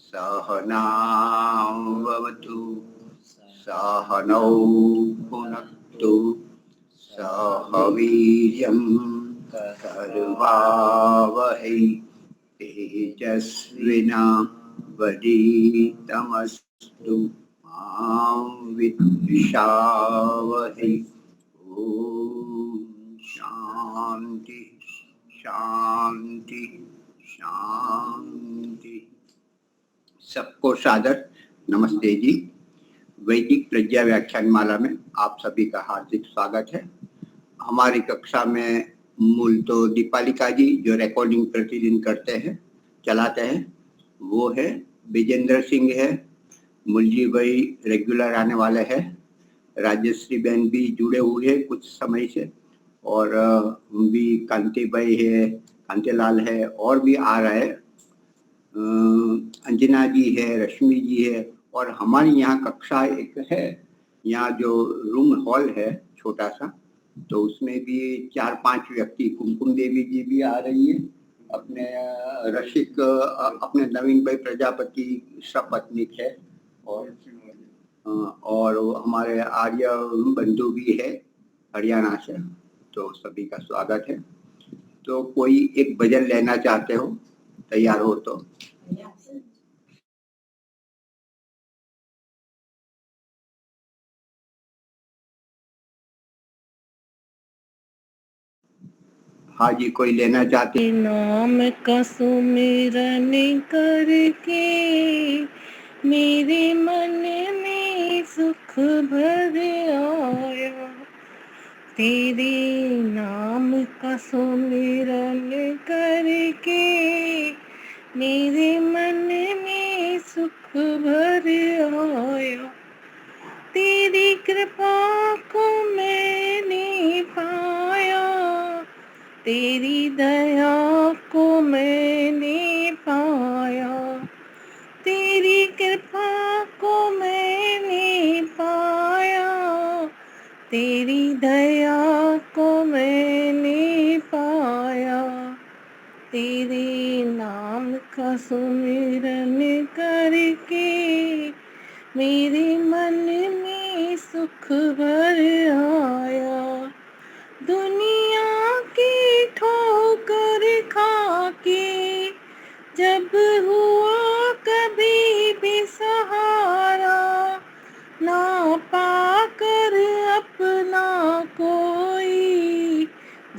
सहनावतु सहनौ भुनक्तु सह वीर्यं करवावहै तेजस्विनावधीतमस्तु मा विद्विषावहै। ओम शांति शांति शांति। सबको सादर नमस्ते जी। वैदिक प्रज्ञा व्याख्यान माला में आप सभी का हार्दिक स्वागत है। हमारी कक्षा में मूल तो दीपालिका जी जो रिकॉर्डिंग प्रतिदिन करते हैं चलाते हैं वो है, विजेंद्र सिंह है, मुलजी भाई रेगुलर आने वाले हैं, राजश्री बहन भी जुड़े हुए हैं कुछ समय से, और भी कांति भाई है, कांतिलाल है, और भी आ रहे हैं, अंजना जी है, रश्मि जी है, और हमारी यहाँ कक्षा एक है, यहाँ जो रूम हॉल है छोटा सा, तो उसमें भी 4-5 व्यक्ति, कुमकुम देवी जी भी आ रही है, अपने रसिक अपने नवीन भाई प्रजापति सपत्नीक है, और हमारे आर्य बंधु भी है हरियाणा से, तो सभी का स्वागत है। तो कोई एक भजन लेना चाहते हो, तैयार हो तो? हाँ जी, कोई लेना चाहते? नाम का सुमिरन करके मेरे मन में सुख भर आया। तेरे नाम का सुमिरन करके मेरे मन में सुख भर आया। तेरी कृपा को मैंने पाया, तेरी दया को मैंने पाया, तेरी कृपा को मैंने पाया, तेरी दया को मैंने पाया। तेरे नाम का सुमिरन करके मेरे मन में सुख भर आया। दुनिया की ठोकर खा के जब हुआ कभी भी सहारा, ना पाकर अपना कोई,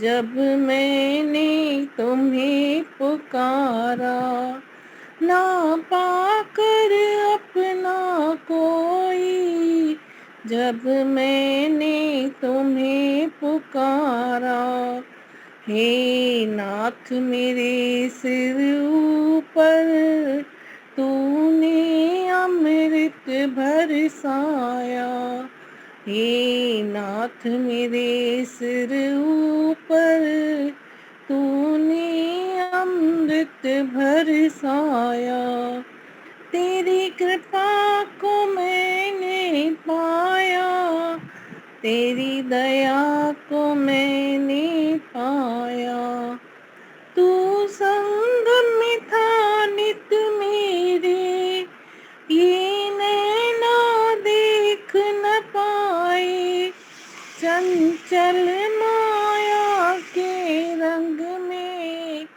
जब मैंने तुम्हें पुकारा, ना पाकर अपना कोई, जब मैंने तुम्हें पुकारा। हे नाथ मेरे सिर ऊपर तूने अमृत बरसाया। हे नाथ मेरे सिर ऊपर तूने अमृत बरसाया। तेरी कृपा को मैंने पाया, तेरी दया को मैंने पाया। तू संग में था नित मेरे, ये नैना देख न पाए। चंचल माया के रंग में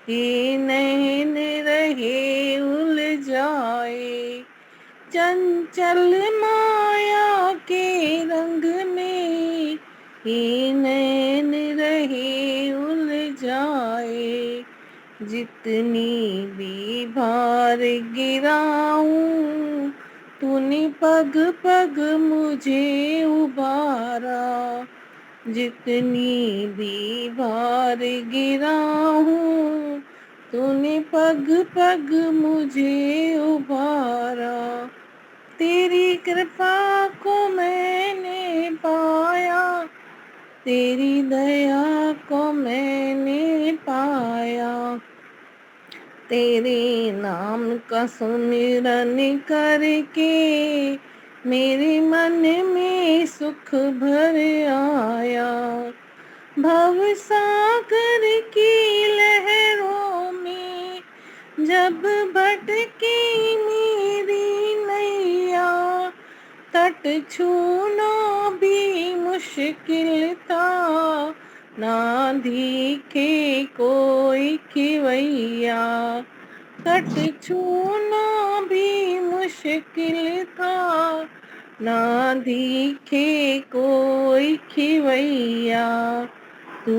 ये नैन रहे उलझाए। चंचल माया के रंग में ये नैन रहे उलझाए। जितनी भी भार गिराऊं तूने पग पग मुझे उबारा। जितनी भी भार गिराऊं तूने पग पग मुझे उबारा। तेरी कृपा को मैंने पाया, तेरी दया को मैंने पाया। तेरे नाम का सुमिरन करके मेरे मन में सुख भर आया। भव सागर की लहरों में जब भटकी मेरी नैया, तट छूना भी मुश्किल था, ना दिखे कोई खिवैया। तट छूना भी मुश्किल था, ना दिखे कोई खिवैया। तू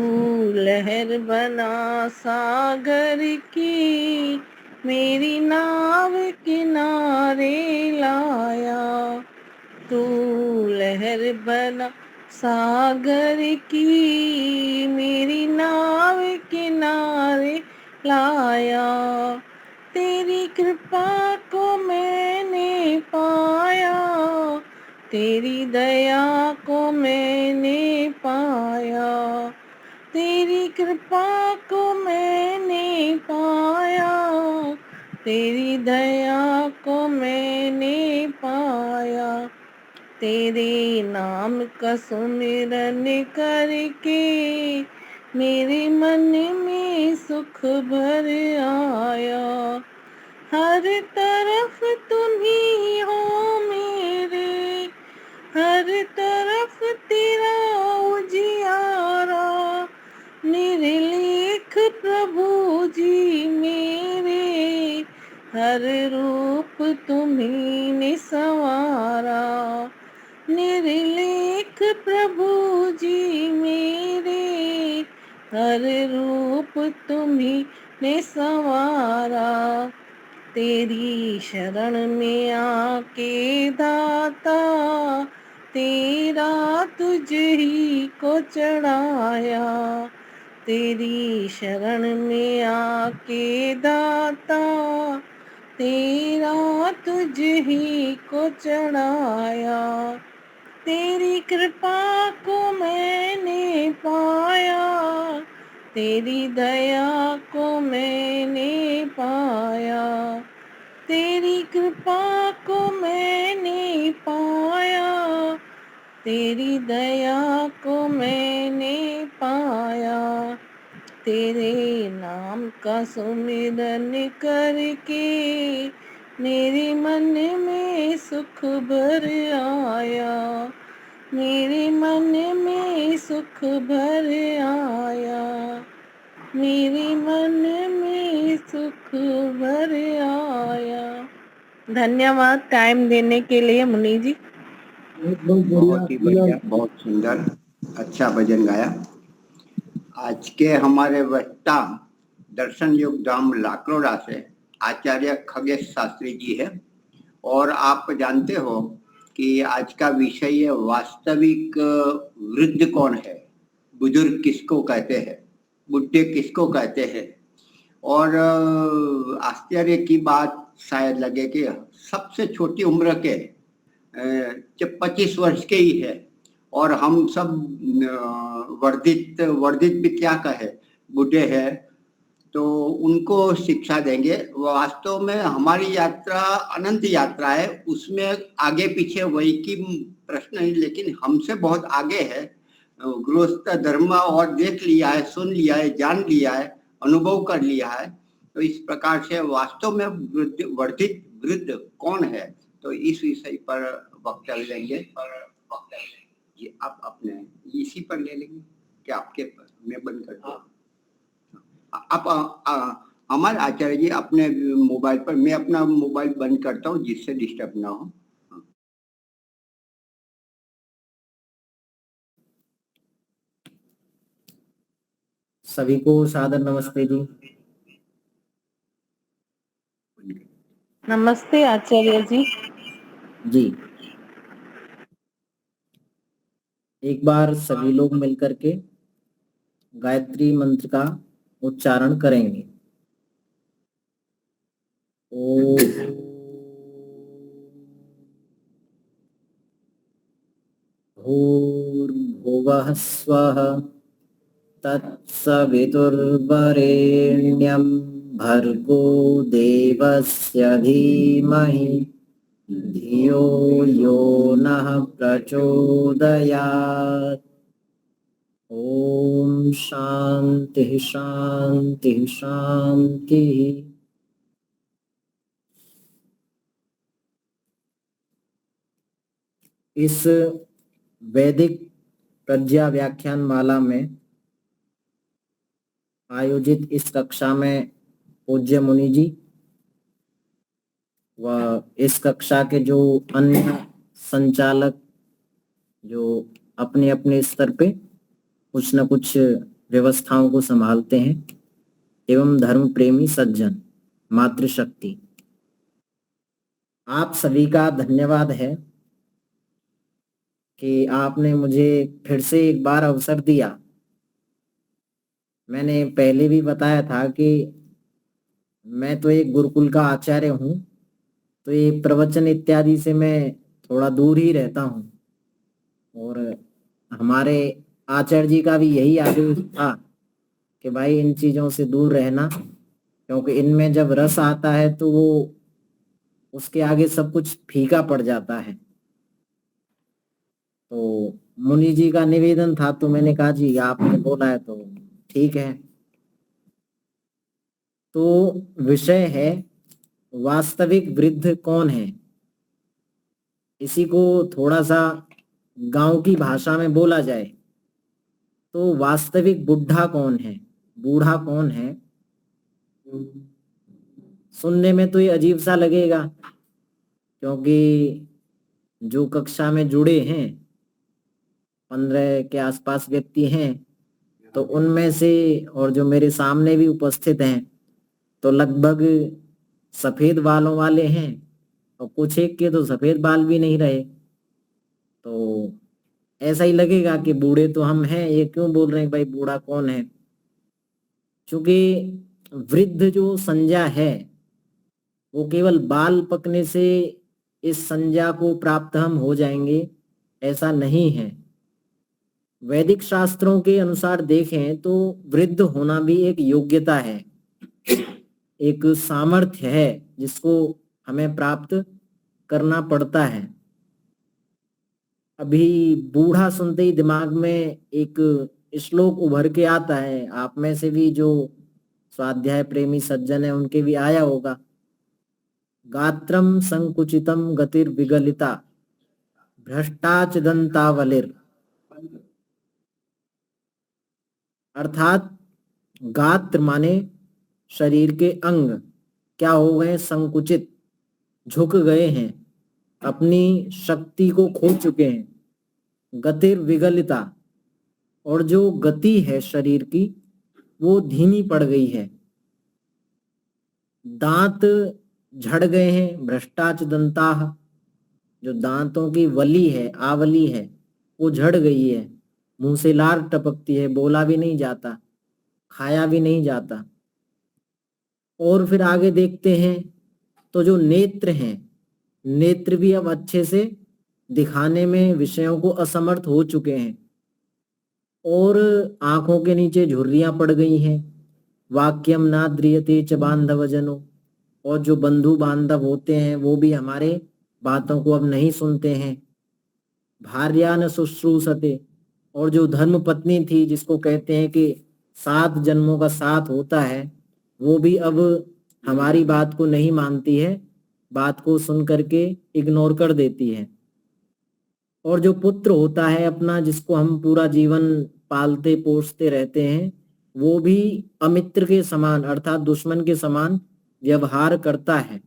लहर बना सागर की, मेरी नाव किनारे लाया। तू लहर बना सागर की, मेरी नाव किनारे लाया। तेरी कृपा को मैंने पाया, तेरी दया को मैंने पाया। तेरी कृपा को मैंने पाया, तेरी दया को मैंने पाया। तेरे नाम का सुमिरन करके मेरे मन में सुख भर आया। हर तरफ तुम्ही हो मेरे, हर तरफ तेरा उजियारा। निर्लेख प्रभु जी मेरे, हर रूप तुम्ही ने संवारा। निर्लेख प्रभु जी मेरे, हर रूप तुम्ही ने संवारा। तेरी शरण में आके दाता, तेरा तुझ ही को चढ़ाया। तेरी शरण में आके दाता, तेरा तुझ ही को चढ़ाया। तेरी कृपा को मैंने पाया, तेरी दया को मैंने पाया। तेरी कृपा को मैंने पाया, तेरी दया को मैंने पाया। तेरे नाम का सुमिरन करके मेरे मन में सुख भर आया। मेरे मन में सुख भर आया, मेरे मन में सुख भर आया। धन्यवाद टाइम देने के लिए मुनि जी। बहुत ही बढ़िया, बहुत सुंदर, अच्छा भजन गाया। आज के हमारे वक्ता दर्शन योग धाम लाकरोड़ा से आचार्य खगेश शास्त्री जी है। और आप जानते हो कि आज का विषय है वास्तविक वृद्ध कौन है, बुजुर्ग किसको कहते हैं, बुढ़े किसको कहते हैं। और आश्चर्य की बात शायद लगे कि सबसे छोटी उम्र के 25 वर्ष के ही है, और हम सब वर्धित भी क्या कहे, बूढ़े हैं, तो उनको शिक्षा देंगे। वास्तव में हमारी यात्रा अनंत यात्रा है, उसमें आगे पीछे वही की प्रश्न नहीं, लेकिन हमसे बहुत आगे है। गृहस्थ धर्म और देख लिया है, सुन लिया है, जान लिया है, अनुभव कर लिया है। तो इस प्रकार से वास्तव में वर्धित वृद्ध कौन है, तो इस विषय पर वक्तव्य लेंगे। ये आप अपने इसी पर ले लेंगे क्या, आपके पर मैं बंद कर दूं? आप हमारे आचार्य जी अपने मोबाइल पर, मैं अपना मोबाइल बंद करता हूँ जिससे डिस्टर्ब ना हो। सभी को सादर नमस्ते जी। नमस्ते आचार्य जी। जी एक बार सभी लोग मिलकर के गायत्री मंत्र का उच्चारण करेंगे। ओम भूर्भुवः स्वः तत्सवितुर्वरेण्यं भर्गो देवस्य धीमहि धियो यो नः प्रचोदयात्। ओम शांति शांति शांति। इस वैदिक प्रज्ञा व्याख्यान माला में आयोजित इस कक्षा में पूज्य मुनि जी व इस कक्षा के जो अन्य संचालक जो अपने अपने स्तर पे कुछ न कुछ व्यवस्थाओं को संभालते हैं एवं धर्म प्रेमी सज्जन, मातृशक्ति, आप सभी का धन्यवाद है कि आपने मुझे फिर से एक बार अवसर दिया। मैंने पहले भी बताया था कि मैं तो एक गुरुकुल का आचार्य हूँ, तो ये प्रवचन इत्यादि से मैं थोड़ा दूर ही रहता हूँ और हमारे आचार्य जी का भी यही आदेश था कि भाई इन चीज़ों से दूर रहना, क्योंकि इनमें जब रस आता है तो वो उसके आगे सब कुछ फीका पड़ जाता है। तो मुनि जी का निवेदन था तो मैंने कहा जी आपने बोला है तो ठीक है। तो विषय है वास्तविक वृद्ध कौन है। इसी को थोड़ा सा गांव की भाषा में बोला जाए तो वास्तविक बुढ़ा कौन है, बूढ़ा कौन है। सुनने में तो ये अजीब सा लगेगा, क्योंकि जो कक्षा में जुड़े हैं 15 के आसपास व्यक्ति हैं, तो उनमें से और जो मेरे सामने भी उपस्थित हैं तो लगभग सफेद बालों वाले हैं और कुछ एक के तो सफेद बाल भी नहीं रहे। तो ऐसा ही लगेगा कि बूढ़े तो हम हैं, ये क्यों बोल रहे हैं भाई बूढ़ा कौन है। क्योंकि वृद्ध जो संज्ञा है वो केवल बाल पकने से इस संज्ञा को प्राप्त हम हो जाएंगे, ऐसा नहीं है। वैदिक शास्त्रों के अनुसार देखें तो वृद्ध होना भी एक योग्यता है, एक सामर्थ्य है जिसको हमें प्राप्त करना पड़ता है। अभी बूढ़ा सुनते ही दिमाग में एक श्लोक उभर के आता है, आप में से भी जो स्वाध्याय प्रेमी सज्जन है उनके भी आया होगा। गात्रम संकुचितम गतिर विगलिता भ्रष्टाच दंतावलिर, अर्थात गात्र माने शरीर के अंग क्या हो गए, संकुचित, झुक गए हैं, अपनी शक्ति को खो चुके हैं। गतिर विगलिता, और जो गति है शरीर की वो धीमी पड़ गई है। दांत झड़ गए हैं, भ्रष्टाच दंताः, जो दांतों की वली है, आवली है, वो झड़ गई है, मुंह से लार टपकती है, बोला भी नहीं जाता, खाया भी नहीं जाता। और फिर आगे देखते हैं तो जो नेत्र हैं, नेत्र भी अब अच्छे से दिखाने में विषयों को असमर्थ हो चुके हैं और आंखों के नीचे झुर्रियां पड़ गई हैं। वाक्यम ना द्रियते च बांधव जनो, और जो बंधु बांधव होते हैं वो भी हमारे बातों को अब नहीं सुनते हैं। भार्या न शुश्रूषते, और जो धर्म पत्नी थी जिसको कहते हैं कि 7 जन्मों का साथ होता है, वो भी अब हमारी बात को नहीं मानती है, बात को सुन करके इग्नोर कर देती है। और जो पुत्र होता है अपना, जिसको हम पूरा जीवन पालते पोसते रहते हैं, वो भी अमित्र के समान अर्थात दुश्मन के समान व्यवहार करता है।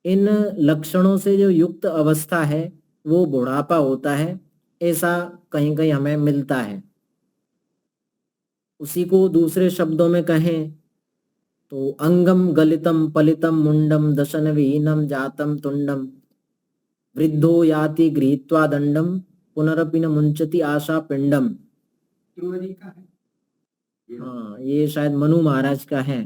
इन लक्षणों से जो युक्त अवस्था है वो बुढ़ापा होता है, ऐसा कहीं कहीं हमें मिलता है। उसी को दूसरे शब्दों में कहें तो अंगम गलितम पलितम मुंडम दशन विहीनम जातम तुंडम वृद्धो याति गृहीत्वा दंडम पुनरपि न मुंचति आशा पिंडम। हाँ, ये शायद मनु महाराज का है।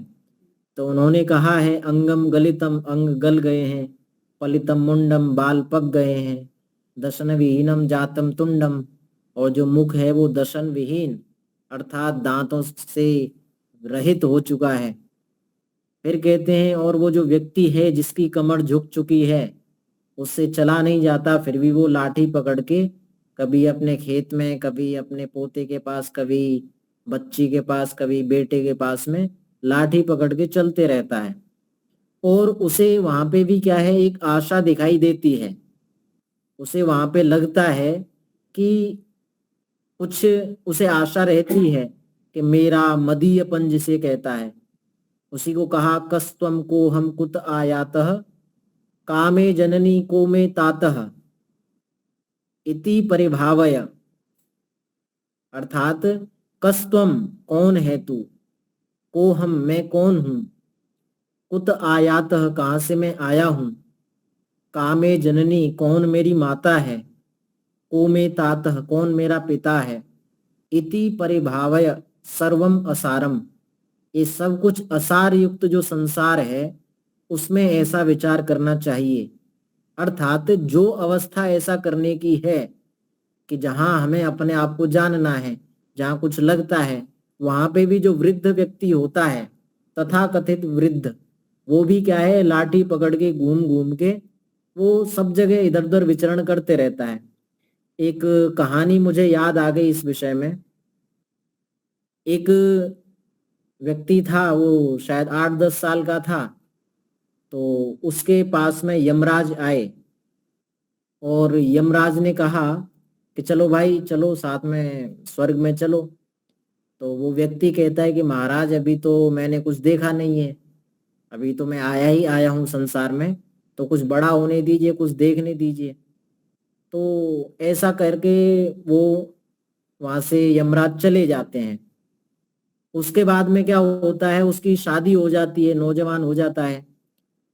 तो उन्होंने कहा है अंगम गलितम, अंग गल गए हैं, पलितम मुंडम, बाल पक गए हैं, दशन विहीनम जातम तुंडम, और जो मुख है वो दशन विहीन अर्थात दांतों से रहित हो चुका है। फिर कहते हैं और वो जो व्यक्ति है जिसकी कमर झुक चुकी है, उससे चला नहीं जाता, फिर भी वो लाठी पकड़ के कभी अपने खेत में, कभी अपने पोते के पास, कभी बच्ची के पास, कभी बेटे के पास में लाठी पकड़ के चलते रहता है। और उसे वहां पे भी क्या है, एक आशा दिखाई देती है उसे वहां पे लगता है कि कुछ उसे आशा रहती है कि मेरा मदीयपन जिसे कहता है, उसी को कहा कस्त्वम को हम कुत आयातः कामे जननी को में तातः इति परिभावय। अर्थात कस्त्वम कौन है तू, को हम मैं कौन हूं, कुत आयातः कहां से मैं आया हूं, कामे जननी कौन मेरी माता है, को में तातः कौन मेरा पिता है, इति परिभावय सर्वम असारम, ये सब कुछ असार युक्त जो संसार है उसमें ऐसा विचार करना चाहिए। अर्थात जो अवस्था ऐसा करने की है कि जहां हमें अपने आप को जानना है, जहां कुछ लगता है, वहां पे भी जो वृद्ध व्यक्ति होता है, तथा कथित वृद्ध, वो भी क्या है, लाठी पकड़ के घूम घूम के वो सब जगह इधर उधर विचरण करते रहता है। एक कहानी मुझे याद आ गई इस विषय में। एक व्यक्ति था, वो शायद 8-10 साल का था, तो उसके पास में यमराज आए और यमराज ने कहा कि चलो भाई चलो साथ में स्वर्ग में चलो। तो वो व्यक्ति कहता है कि महाराज अभी तो मैंने कुछ देखा नहीं है, अभी तो मैं आया ही आया हूँ संसार में, तो कुछ बड़ा होने दीजिए, कुछ देखने दीजिए। तो ऐसा करके वो वहां से यमराज चले जाते हैं। उसके बाद में क्या होता है, उसकी शादी हो जाती है, नौजवान हो जाता है।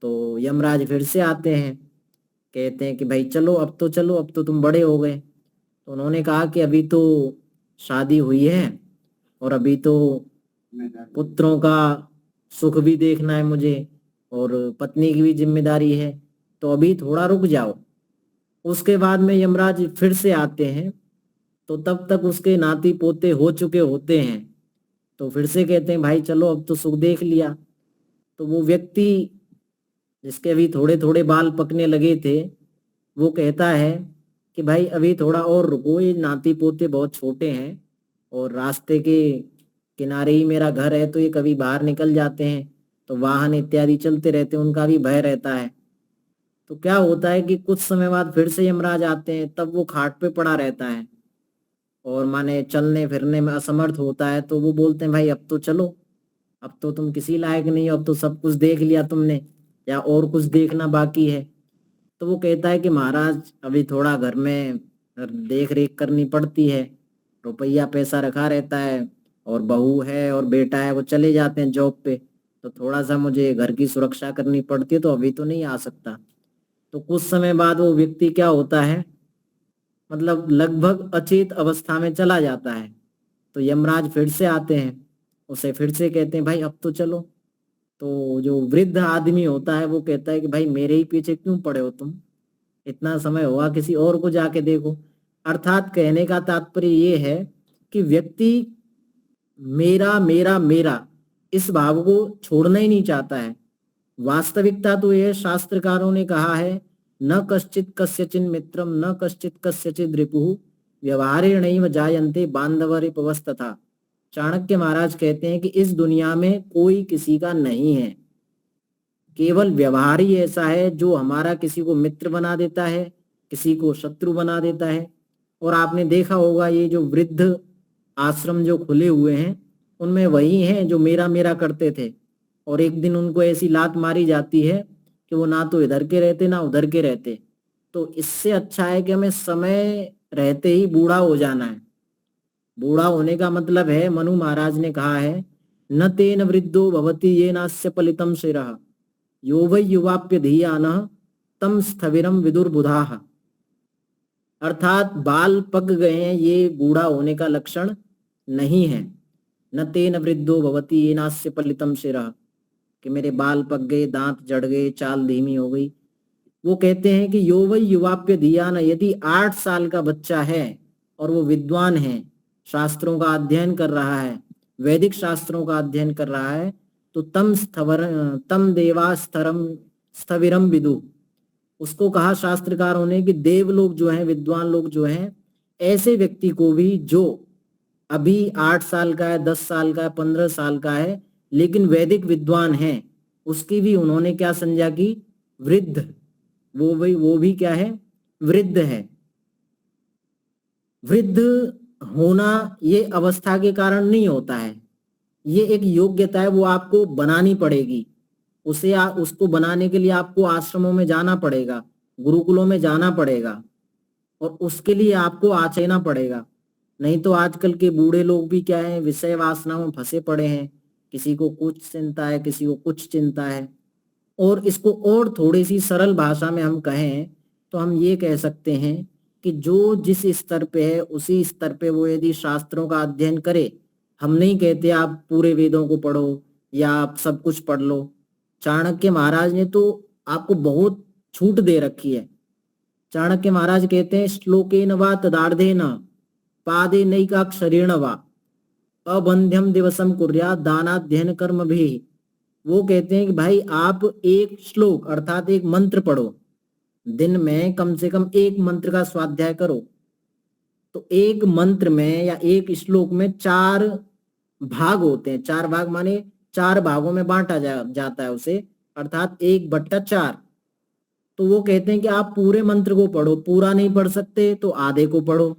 तो यमराज फिर से आते हैं, कहते हैं कि भाई चलो अब तो चलो, अब तो तुम बड़े हो गए। तो उन्होंने कहा कि अभी तो शादी हुई है और अभी तो पुत्रों का सुख भी देखना है मुझे और पत्नी की भी जिम्मेदारी है, तो अभी थोड़ा रुक जाओ। उसके बाद में यमराज फिर से आते हैं, तो तब तक उसके नाती पोते हो चुके होते हैं। तो फिर से कहते हैं भाई चलो अब तो सुख देख लिया। तो वो व्यक्ति जिसके अभी थोड़े थोड़े बाल पकने लगे थे, वो कहता है कि भाई अभी थोड़ा और रुको, ये नाती पोते बहुत छोटे हैं और रास्ते के किनारे ही मेरा घर है, तो ये कभी बाहर निकल जाते हैं, तो वाहन इत्यादि चलते रहते हैं, उनका भी भय रहता है। तो क्या होता है कि कुछ समय बाद फिर से यमराज आते हैं, तब वो खाट पे पड़ा रहता है और माने चलने फिरने में असमर्थ होता है। तो वो बोलते हैं भाई अब तो चलो, अब तो तुम किसी लायक नहीं हो, अब तो सब कुछ देख लिया तुमने, या और कुछ देखना बाकी है। तो वो कहता है कि महाराज अभी थोड़ा घर में देख रेख करनी पड़ती है, रुपया पैसा रखा रहता है और बहू है और बेटा है, वो चले जाते हैं जॉब पे, तो थोड़ा सा मुझे घर की सुरक्षा करनी पड़ती है, तो अभी तो नहीं आ सकता। तो कुछ समय बाद वो व्यक्ति क्या होता है, मतलब लगभग अचेत अवस्था में चला जाता है। तो यमराज फिर से आते हैं, उसे फिर से कहते हैं भाई अब तो चलो। तो जो वृद्ध आदमी होता है वो कहता है कि भाई मेरे ही पीछे क्यों पड़े हो तुम, इतना समय हुआ, किसी और को जाके देखो। अर्थात कहने का तात्पर्य ये है कि व्यक्ति मेरा मेरा मेरा इस भाव को छोड़ना ही नहीं चाहता है। वास्तविकता तो यह शास्त्रकारों ने कहा है, न कश्चित कस्यचिन मित्रम न कश्चित कस्यचित रिपुः व्यवहारेणैव जायन्ते बान्धवरिपवस्तथा। चाणक्य महाराज कहते हैं कि इस दुनिया में कोई किसी का नहीं है, केवल व्यवहार ही ऐसा है जो हमारा किसी को मित्र बना देता है, किसी को शत्रु बना देता है। और आपने देखा होगा ये जो वृद्ध आश्रम जो खुले हुए हैं, उनमें वही हैं जो मेरा मेरा करते थे, और एक दिन उनको ऐसी लात मारी जाती है कि वो ना तो इधर के रहते ना उधर के रहते। तो इससे अच्छा है कि हमें समय रहते ही बूढ़ा हो जाना है। बूढ़ा होने का मतलब है, मनु महाराज ने कहा है, न तेन वृद्धो भवति ये नास्य पलितम शिरः यो वै युवाप्य धीयानः तम स्थविरम विदुर्बुधाः। अर्थात बाल पक गए हैं, ये बूढ़ा होने का लक्षण नहीं है। न तेन वृद्धो भवति ये नास्य पलितम शिरः, कि मेरे बाल पक गए, दांत जड़ गए, चाल धीमी हो गई। वो कहते हैं कि यो वै युवाप्य धियान, यदि 8 साल का बच्चा है और वो विद्वान है, शास्त्रों का अध्ययन कर रहा है, वैदिक शास्त्रों का अध्ययन कर रहा है, तो तम देवा स्थविरम विदु, उसको कहा शास्त्रकारों ने कि देव लोग जो हैं, विद्वान लोग जो हैं, ऐसे व्यक्ति को भी जो अभी 8 साल का है, 10 साल का है, 15 साल का है, लेकिन वैदिक विद्वान है, उसकी भी उन्होंने क्या संज्ञा की, वृद्ध। वो भी क्या है, वृद्ध है। वृद्ध होना ये अवस्था के कारण नहीं होता है, ये एक योग्यता है, वो आपको बनानी पड़ेगी। उसको बनाने के लिए आपको आश्रमों में जाना पड़ेगा, गुरुकुलों में जाना पड़ेगा, और उसके लिए आपको आचेना पड़ेगा। नहीं तो आजकल के बूढ़े लोग भी क्या है, विषय वासना में फंसे पड़े हैं, किसी को कुछ चिंता है, किसी को कुछ चिंता है। और इसको और थोड़ी सी सरल भाषा में हम कहें तो हम ये कह सकते हैं कि जो जिस स्तर पे है उसी स्तर पे वो यदि शास्त्रों का अध्ययन करे। हम नहीं कहते आप पूरे वेदों को पढ़ो या आप सब कुछ पढ़ लो। चाणक्य महाराज ने तो आपको बहुत छूट दे रखी है। चाणक्य महाराज कहते हैं श्लोकेन वा तदार्धेन पादे नैकाक्षरेण वा अबंध्यम दिवसम कुर्यात् दानाध्ययन कर्म भी। वो कहते हैं कि भाई आप एक श्लोक अर्थात एक मंत्र पढ़ो, दिन में कम से कम एक मंत्र का स्वाध्याय करो। तो एक मंत्र में या एक श्लोक में 4 भाग होते हैं। 4 भाग माने 4 भागों में बांटा जाता है उसे, अर्थात 1/4। तो वो कहते हैं कि आप पूरे मंत्र को पढ़ो, पूरा नहीं पढ़ सकते तो आधे को पढ़ो,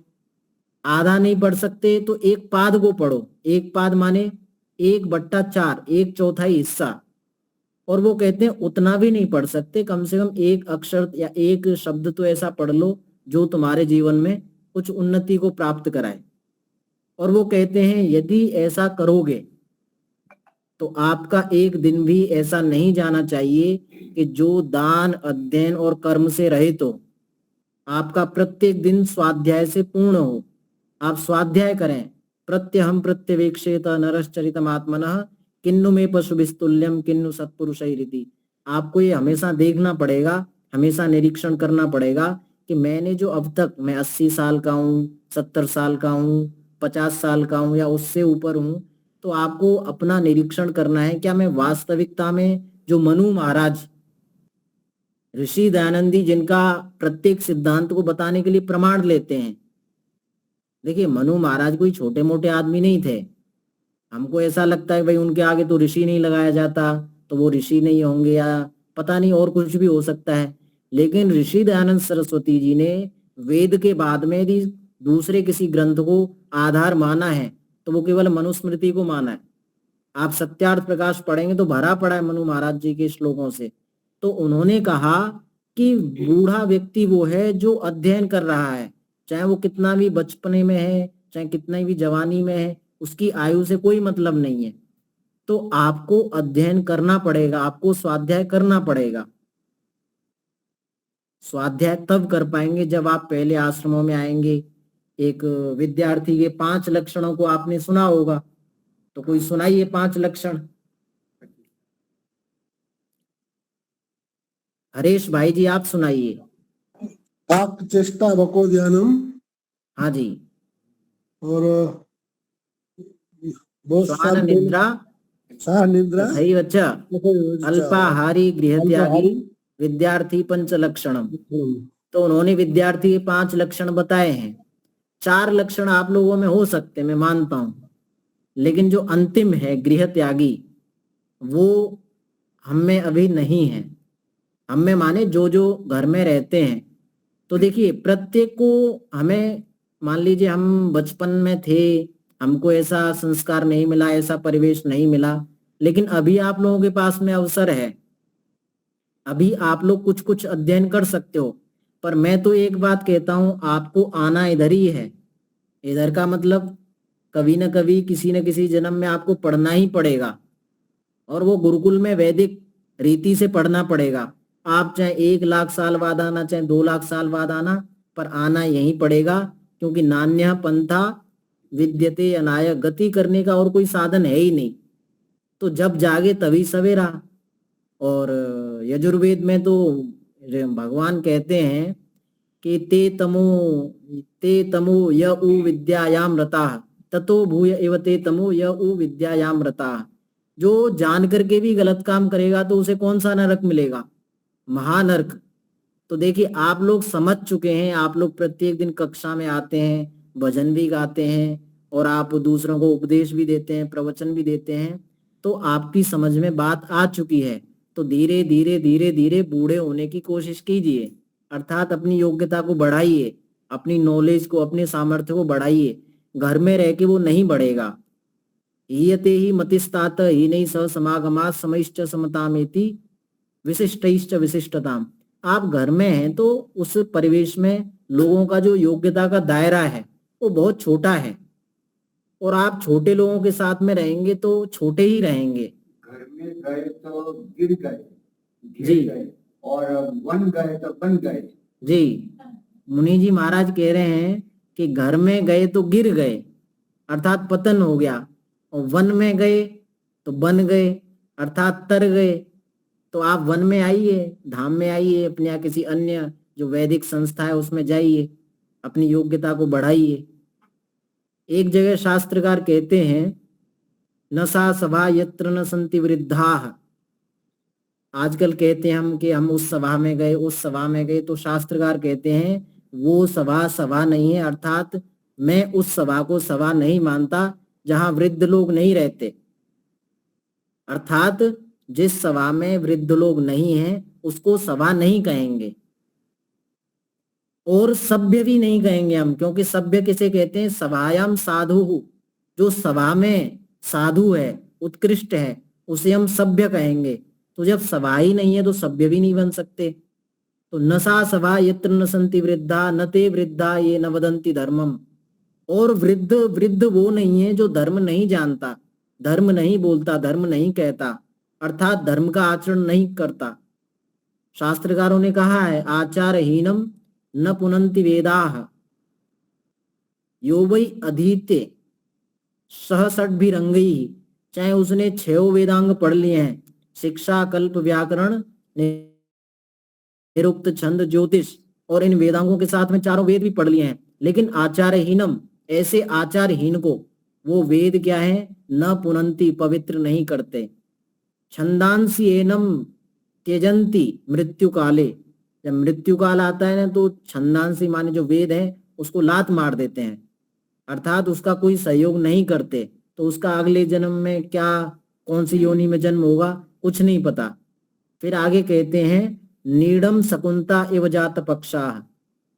आधा नहीं पढ़ सकते तो एक पाद को पढ़ो। एक पाद माने 1/4, 1/4 हिस्सा। और वो कहते हैं उतना भी नहीं पढ़ सकते, कम से कम एक अक्षर या एक शब्द तो ऐसा पढ़ लो जो तुम्हारे जीवन में कुछ उन्नति को प्राप्त कराए। और वो कहते हैं यदि ऐसा करोगे तो आपका एक दिन भी ऐसा नहीं जाना चाहिए कि जो दान, अध्ययन और कर्म से रहित हो। आपका प्रत्येक दिन स्वाध्याय से पूर्ण हो। आप स्वाध्याय करें। प्रत्यहम प्रत्यवेक्षेत नरश्चरितमात्मनः किन्नु में पशुभिस्तुल्यम किन्नु सत्पुरुषैरिति। आपको ये हमेशा देखना पड़ेगा, हमेशा निरीक्षण करना पड़ेगा कि मैंने जो अब तक, मैं 80 साल का हूँ, 70 साल का हूँ, 50 साल का हूँ या उससे ऊपर हूँ, तो आपको अपना निरीक्षण करना है। क्या मैं वास्तविकता में जो मनु महाराज, ऋषि दयानंदी जिनका प्रत्येक सिद्धांत को बताने के लिए प्रमाण लेते हैं, देखिए मनु महाराज कोई छोटे मोटे आदमी नहीं थे। हमको ऐसा लगता है भाई उनके आगे तो ऋषि नहीं लगाया जाता तो वो ऋषि नहीं होंगे या पता नहीं और कुछ भी हो सकता है। लेकिन ऋषि दयानंद सरस्वती जी ने वेद के बाद में यदि दूसरे किसी ग्रंथ को आधार माना है तो वो केवल मनुस्मृति को माना है। आप सत्यार्थ प्रकाश पढ़ेंगे तो भरा पड़ा है मनु महाराज जी के श्लोकों से। तो उन्होंने कहा कि बूढ़ा व्यक्ति वो है जो अध्ययन कर रहा है, चाहे वो कितना भी बचपने में है, चाहे कितना भी जवानी में है, उसकी आयु से कोई मतलब नहीं है। तो आपको अध्ययन करना पड़ेगा, आपको स्वाध्याय करना पड़ेगा। स्वाध्याय तब कर पाएंगे जब आप पहले आश्रमों में आएंगे। एक विद्यार्थी के 5 लक्षणों को आपने सुना होगा, तो कोई सुनाइए 5 लक्षण। हरेश भाई जी आप सुनाइए। वाक् चेष्टा वको ध्यानम। हाँ जी। और श्वान निद्रा साह निद्रा सही बच्चा अल्पाहारी गृहत्यागी विद्यार्थी 5 लक्षणम। तो उन्होंने विद्यार्थी के 5 लक्षण बताए हैं। 4 लक्षण आप लोगों में हो सकते हैं, मैं मानता हूं, लेकिन जो अंतिम है गृह त्यागी वो हम में अभी नहीं है। हम में माने जो जो घर में रहते हैं। तो देखिए प्रत्येक को हमें, मान लीजिए हम बचपन में थे, हमको ऐसा संस्कार नहीं मिला, ऐसा परिवेश नहीं मिला, लेकिन अभी आप लोगों के पास में अवसर है, अभी आप लोग कुछ कुछ अध्ययन कर सकते हो। पर मैं तो एक बात कहता हूं, आपको आना इधर ही है। इधर का मतलब कभी न कभी किसी न किसी जन्म में आपको पढ़ना ही पड़ेगा, और वो गुरुकुल में वैदिक रीति से पढ़ना पड़ेगा। आप चाहे 1 लाख साल बाद आना, चाहे 2 लाख साल बाद आना, पर आना यहीं पड़ेगा, क्योंकि नान्यः पंथा विद्यते अनाय, गति करने का और कोई साधन है ही नहीं। तो जब जागे तभी सवेरा। और यजुर्वेद में तो भगवान कहते हैं कि ते तमो य उ विद्यायाम रताः ततो भूय एव ते तमो य उ विद्यायाम रताः। जो जान करके भी गलत काम करेगा तो उसे कौन सा नरक मिलेगा? महानरक। तो देखिए आप लोग समझ चुके हैं, आप लोग प्रत्येक दिन कक्षा में आते हैं, भजन भी गाते हैं और आप दूसरों को उपदेश भी देते हैं, प्रवचन भी देते हैं, तो आपकी समझ में बात आ चुकी है। तो धीरे धीरे धीरे धीरे बूढ़े होने की कोशिश कीजिए। अर्थात अपनी योग्यता को बढ़ाइए, अपनी नॉलेज को, अपने सामर्थ्य को बढ़ाइए। घर में रह के वो नहीं बढ़ेगा। हीयते ही मतिस्तात ही नहीं स समागमात समैश्च समतामेति विशिष्टैश्च विशिष्टताम। आप घर में हैं तो उस परिवेश में लोगों का जो योग्यता का दायरा है वो बहुत छोटा है, और आप छोटे लोगों के साथ में रहेंगे तो छोटे ही रहेंगे। घर में गए तो गिर गए, जी। गिर गए, और बन गए तो बन गए। जी, मुनि जी महाराज कह रहे हैं कि घर में गए तो गिर गए अर्थात पतन हो गया, और वन में गए तो बन गए अर्थात तर गए। तो आप वन में आइए, धाम में आइए, अपने यहाँ किसी अन्य जो वैदिक संस्था है उसमें जाइए, अपनी योग्यता को बढ़ाइए। एक जगह शास्त्रकार कहते हैं न सा सभा यत्र न संति वृद्धाः। आजकल कहते हैं हम कि हम उस सभा में गए, उस सभा में गए, तो शास्त्रकार कहते हैं वो सभा सभा नहीं है, अर्थात मैं उस सभा को सभा नहीं मानता जहां वृद्ध लोग नहीं रहते। अर्थात जिस सभा में वृद्ध लोग नहीं हैं उसको सभा नहीं कहेंगे, और सभ्य भी नहीं कहेंगे हम, क्योंकि सभ्य किसे कहते हैं? सभायाम साधु, जो सभा में साधु है, उत्कृष्ट है, उसे हम सभ्य कहेंगे। तो जब सभा ही नहीं है तो सभ्य भी नहीं बन सकते। तो न सा सभा यत्र न संति वृद्धा न ते वृद्धा ये न वदन्ति धर्मम। और वृद्ध वो नहीं है जो धर्म नहीं जानता, धर्म नहीं बोलता, धर्म नहीं कहता, अर्थात धर्म का आचरण नहीं करता। शास्त्रकारों ने कहा है आचारहीनम न पुनन्ति वेदाः यो वै अधीते सहषड्भिरंगैः। चाहे उसने 6 वेदांग पढ़ लिए हैं, शिक्षा कल्प व्याकरण निरुक्त छंद ज्योतिष, और इन वेदांगों के साथ में 4 वेद भी पढ़ लिए हैं, लेकिन आचारहीनम, ऐसे आचारहीन को वो वेद क्या है? न पुनन्ति, पवित्र नहीं करते। छंदांसी एनम त्यजंती मृत्यु काले। जब मृत्यु काल आता है ना तो छंदांसी माने जो वेद है उसको लात मार देते हैं, अर्थात उसका कोई सहयोग नहीं करते। तो उसका अगले जन्म में क्या, कौन सी योनि में जन्म होगा, कुछ नहीं पता। फिर आगे कहते हैं नीडम शकुंता एव जात पक्षाः।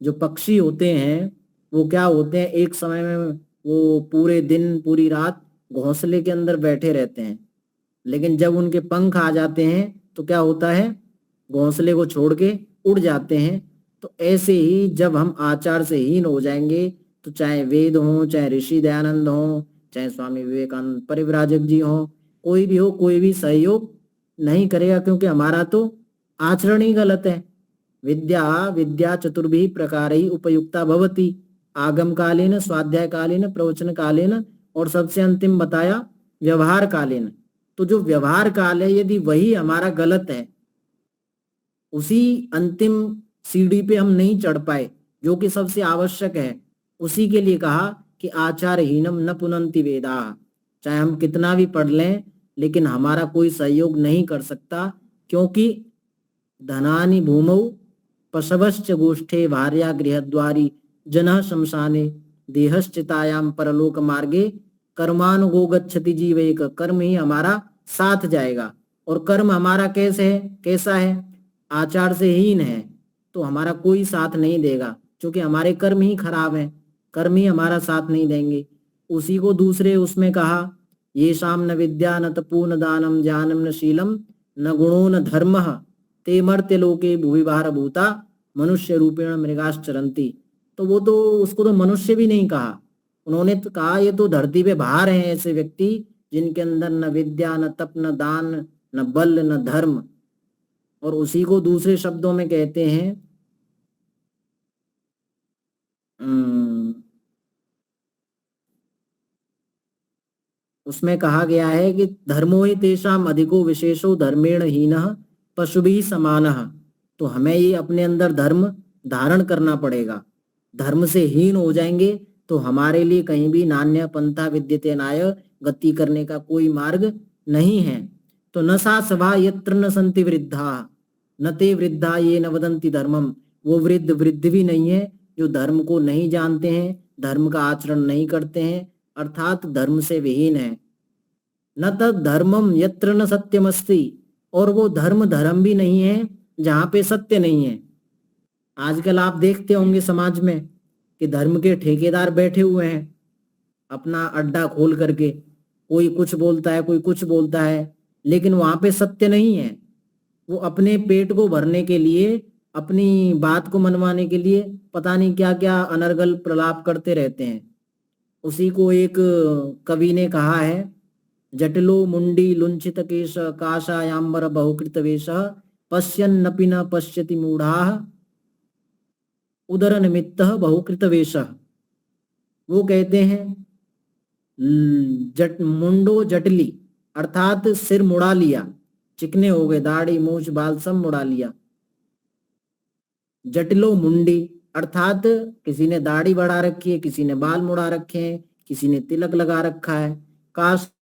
जो पक्षी होते हैं वो क्या होते हैं? एक समय में वो पूरे दिन पूरी रात घोंसले के अंदर बैठे रहते हैं, लेकिन जब उनके पंख आ जाते हैं तो क्या होता है? घोंसले को छोड़ के उड़ जाते हैं। तो ऐसे ही जब हम आचार से हीन हो जाएंगे तो चाहे वेद हो, चाहे ऋषि दयानंद हो, चाहे स्वामी विवेकानंद परिव्राजक जी हो, कोई भी हो, कोई भी सहयोग नहीं करेगा, क्योंकि हमारा तो आचरण ही गलत है। विद्या चतुर्भि प्रकारैः उपयुक्ता भवति, आगम कालीन, स्वाध्याय कालीन, प्रवचन कालीन, और सबसे अंतिम बताया व्यवहार कालीन। तो जो व्यवहार काल है यदि वही हमारा गलत है, उसी अंतिम सीढ़ी पे हम नहीं चढ़ पाए जो कि सबसे आवश्यक है, उसी के लिए कहा कि आचारहीनम न पुनन्ति वेदाः। चाहे हम कितना भी पढ़ लें लेकिन हमारा कोई सहयोग नहीं कर सकता, क्योंकि धनानि भूमौ पशवश्च गोष्ठे भार्या गृहद्वारी जनः शमशाने देहश्चितायाम परलोक मार्गे कर्मानुगो गच्छति जीवैक। कर्म ही हमारा साथ जाएगा, और कर्म हमारा कैसा है? आचार से हीन है, तो हमारा कोई साथ नहीं देगा, क्योंकि हमारे कर्म ही खराब हैं, कर्म ही हमारा साथ नहीं देंगे। उसी को दूसरे उसमें कहा ये शाम न विद्या न तपो न दानम ज्ञानम न शीलम न गुणो न धर्मः ते मर्त्य लोके भूविभार भूता मनुष्य रूपेण मृगाश्चरन्ति। तो वो तो उसको तो मनुष्य भी नहीं कहा, उन्होंने तो कहा ये तो धरती पे बाहर हैं ऐसे व्यक्ति जिनके अंदर न विद्या न तप न दान न बल न धर्म। और उसी को दूसरे शब्दों में कहते हैं उसमें कहा गया है कि धर्मो ही तेषाम अधिको विशेषो धर्मेण हीनः पशुभिः समानः। तो हमें ये अपने अंदर धर्म धारण करना पड़ेगा। धर्म से हीन हो जाएंगे तो हमारे लिए कहीं भी नान्य पंथा विद्यते नाय, गति करने का कोई मार्ग नहीं है। तो न सा सभा यत्र न संति वृद्धा न ते वृद्धा ये न वदन्ति धर्मम। वो वृद्ध भी नहीं है जो धर्म को नहीं जानते हैं, धर्म का आचरण नहीं करते हैं, अर्थात धर्म से विहीन है। न तद धर्मम यत्र न सत्यमस्ति। और वो धर्म भी नहीं है जहां पे सत्य नहीं है, आजकल आप देखते होंगे समाज में कि धर्म के ठेकेदार बैठे हुए हैं अपना अड्डा खोल करके, कोई कुछ बोलता है, कोई कुछ बोलता है, लेकिन वहां पे सत्य नहीं है। वो अपने पेट को भरने के लिए, अपनी बात को मनवाने के लिए पता नहीं क्या क्या अनर्गल प्रलाप करते रहते हैं। उसी को एक कवि ने कहा है, जटिलो मुंडी लुंचित केश काशायांबर बहुकृत वेश पश्यन्नपि न पश्यति मूढ़ाः उदर निमित्त बहुकृत वेश। वो कहते हैं मुंडो जटली अर्थात सिर मुड़ा लिया, चिकने हो गए, दाढ़ी मूछ बाल सब मुड़ा लिया। जटिलो मुंडी अर्थात किसी ने दाढ़ी बढ़ा रखी है, किसी ने बाल मुड़ा रखे हैं, किसी ने तिलक लगा रखा है। काशायांबर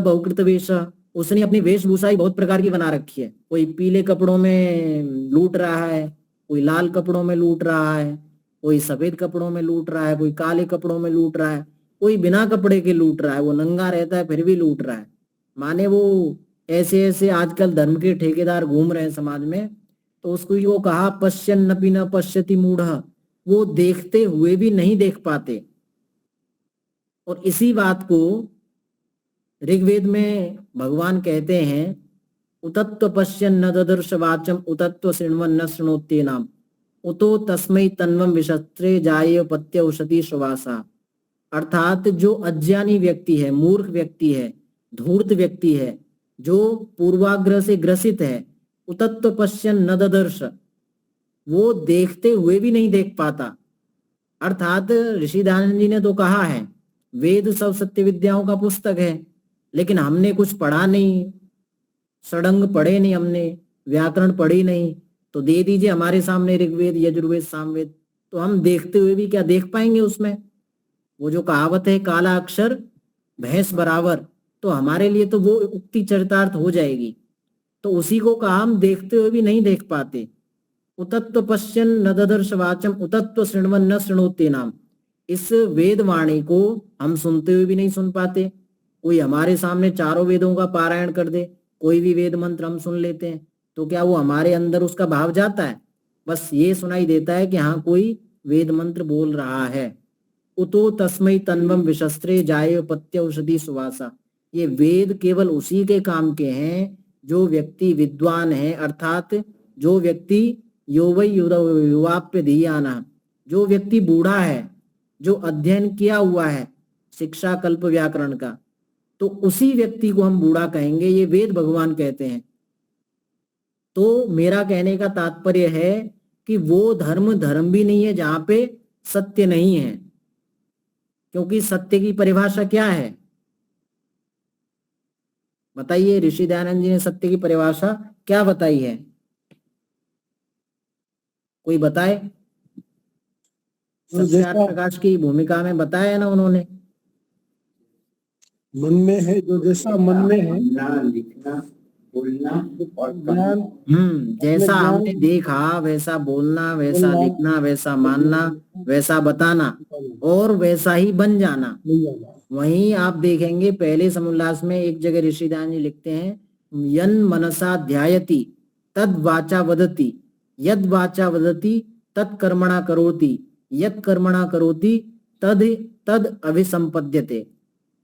बहुकृत वेश, उसने अपनी वेशभूषा ही बहुत प्रकार की बना रखी है। कोई पीले कपड़ों में लूट रहा है, कोई लाल कपड़ों में लूट रहा है, कोई सफेद कपड़ों में लूट रहा है, कोई काले कपड़ों में लूट रहा है, कोई बिना कपड़े के लूट रहा है, वो नंगा रहता है फिर भी लूट रहा है। माने वो ऐसे ऐसे आजकल धर्म के ठेकेदार घूम रहे हैं समाज में। तो उसको वो कहा पश्यन्नपि न पश्यति मूढ़ः, वो देखते हुए भी नहीं देख पाते। और इसी बात को ऋग्वेद में भगवान कहते हैं, उतत्व पश्यन् न ददर्श वाचम उतत्व शृण्वन् न शृणोत्ये नाम उतो तस्मै तन्वम विशस्त्रे जाये पत्य औषधि श्वासा। अर्थात जो अज्ञानी व्यक्ति है, मूर्ख व्यक्ति है, धूर्त व्यक्ति है, जो पूर्वाग्रह से ग्रसित है, उतत्व पश्यन् न ददर्श, वो देखते हुए भी नहीं देख पाता। अर्थात ऋषि दयानंद जी ने तो कहा है वेद सब सत्य विद्याओं का पुस्तक है, लेकिन हमने कुछ पढ़ा नहीं, षडंग पढ़े नहीं, हमने व्याकरण पढ़ी नहीं, तो दे दीजिए हमारे सामने ऋग्वेद यजुर्वेद सामवेद, तो हम देखते हुए भी क्या देख पाएंगे उसमें। वो जो कहावत है काला अक्षर भैंस बराबर, तो हमारे लिए तो वो उक्ति चरितार्थ हो जाएगी। तो उसी को कहा हम देखते हुए भी नहीं देख पाते। उतत्व पश्यन् न ददर्श वाचम उतत्व शृण्वन् न शृणोत्ये नाम, इस वेद वाणी को हम सुनते हुए भी नहीं सुन पाते। कोई हमारे सामने चारों वेदों का पारायण कर दे, कोई भी वेद मंत्र हम सुन लेते हैं, तो क्या वो हमारे अंदर उसका भाव जाता है? बस ये सुनाई देता है कि हाँ कोई वेद मंत्र बोल रहा है। उतो तस्मै तन्वम विशस्त्रे जाये पत्य औषधि सुवासा, ये वेद केवल उसी के काम के हैं जो व्यक्ति विद्वान है, अर्थात जो व्यक्ति योवै युवाप्य धीयाना, जो व्यक्ति बूढ़ा है, जो अध्ययन किया हुआ है शिक्षा कल्प व्याकरण का, तो उसी व्यक्ति को हम बूढ़ा कहेंगे, ये वेद भगवान कहते हैं। तो मेरा कहने का तात्पर्य है कि वो धर्म भी नहीं है जहां पे सत्य नहीं है, क्योंकि सत्य की परिभाषा क्या है बताइए? ऋषि दयानंद जी ने सत्य की परिभाषा क्या बताई है, कोई बताए? सत्यार्थ प्रकाश की भूमिका में बताया है ना उन्होंने। मन में है, जो जैसा मन में है, लिखना बोलना और ज्ञान, जैसा हमने देखा वैसा बोलना, वैसा लिखना, वैसा मानना, वैसा बताना और वैसा ही बन जाना। वहीं आप देखेंगे पहले समुल्लास में एक जगह ऋषि दयानंद जी लिखते हैं, यन मनसा ध्यायति तद वाचा वदति, यद वाचा वदति तत् कर्मणा करोति, यत् कर्मणा करोति तद तद अभिसंपद्यते।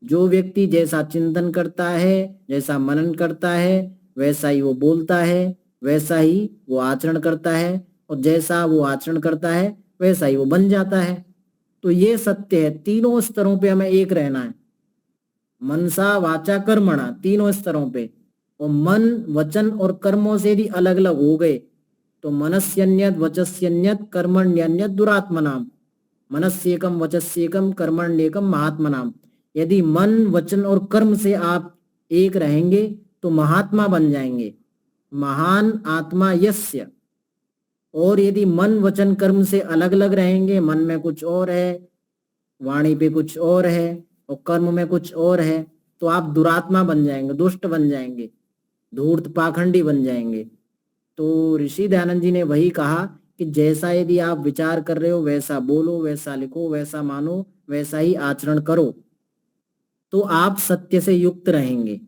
जो व्यक्ति जैसा चिंतन करता है, जैसा मनन करता है, वैसा ही वो बोलता है, वैसा ही वो आचरण करता है, और जैसा वो आचरण करता है वैसा ही वो बन जाता है। तो ये सत्य है, तीनों स्तरों पे हमें एक रहना है, मनसा वाचा कर्मणा, तीनों स्तरों पे। और मन वचन और कर्मों से भी अलग अलग हो गए तो मनस्यन्यत वचस्यन्यत कर्मण्यन्यत दुरात्मनाम, मनस्येकम वचस्येकम कर्मण्येकम महात्मनाम। यदि मन वचन और कर्म से आप एक रहेंगे तो महात्मा बन जाएंगे, महान आत्मा यस्य। और यदि मन वचन कर्म से अलग अलग रहेंगे, मन में कुछ और है, वाणी पे कुछ और है और कर्म में कुछ और है, तो आप दुरात्मा बन जाएंगे, दुष्ट बन जाएंगे, धूर्त पाखंडी बन जाएंगे। तो ऋषि दयानंद जी ने वही कहा कि जैसा यदि आप विचार कर रहे हो वैसा बोलो, वैसा लिखो, वैसा मानो, वैसा ही आचरण करो, तो आप सत्य से युक्त रहेंगे।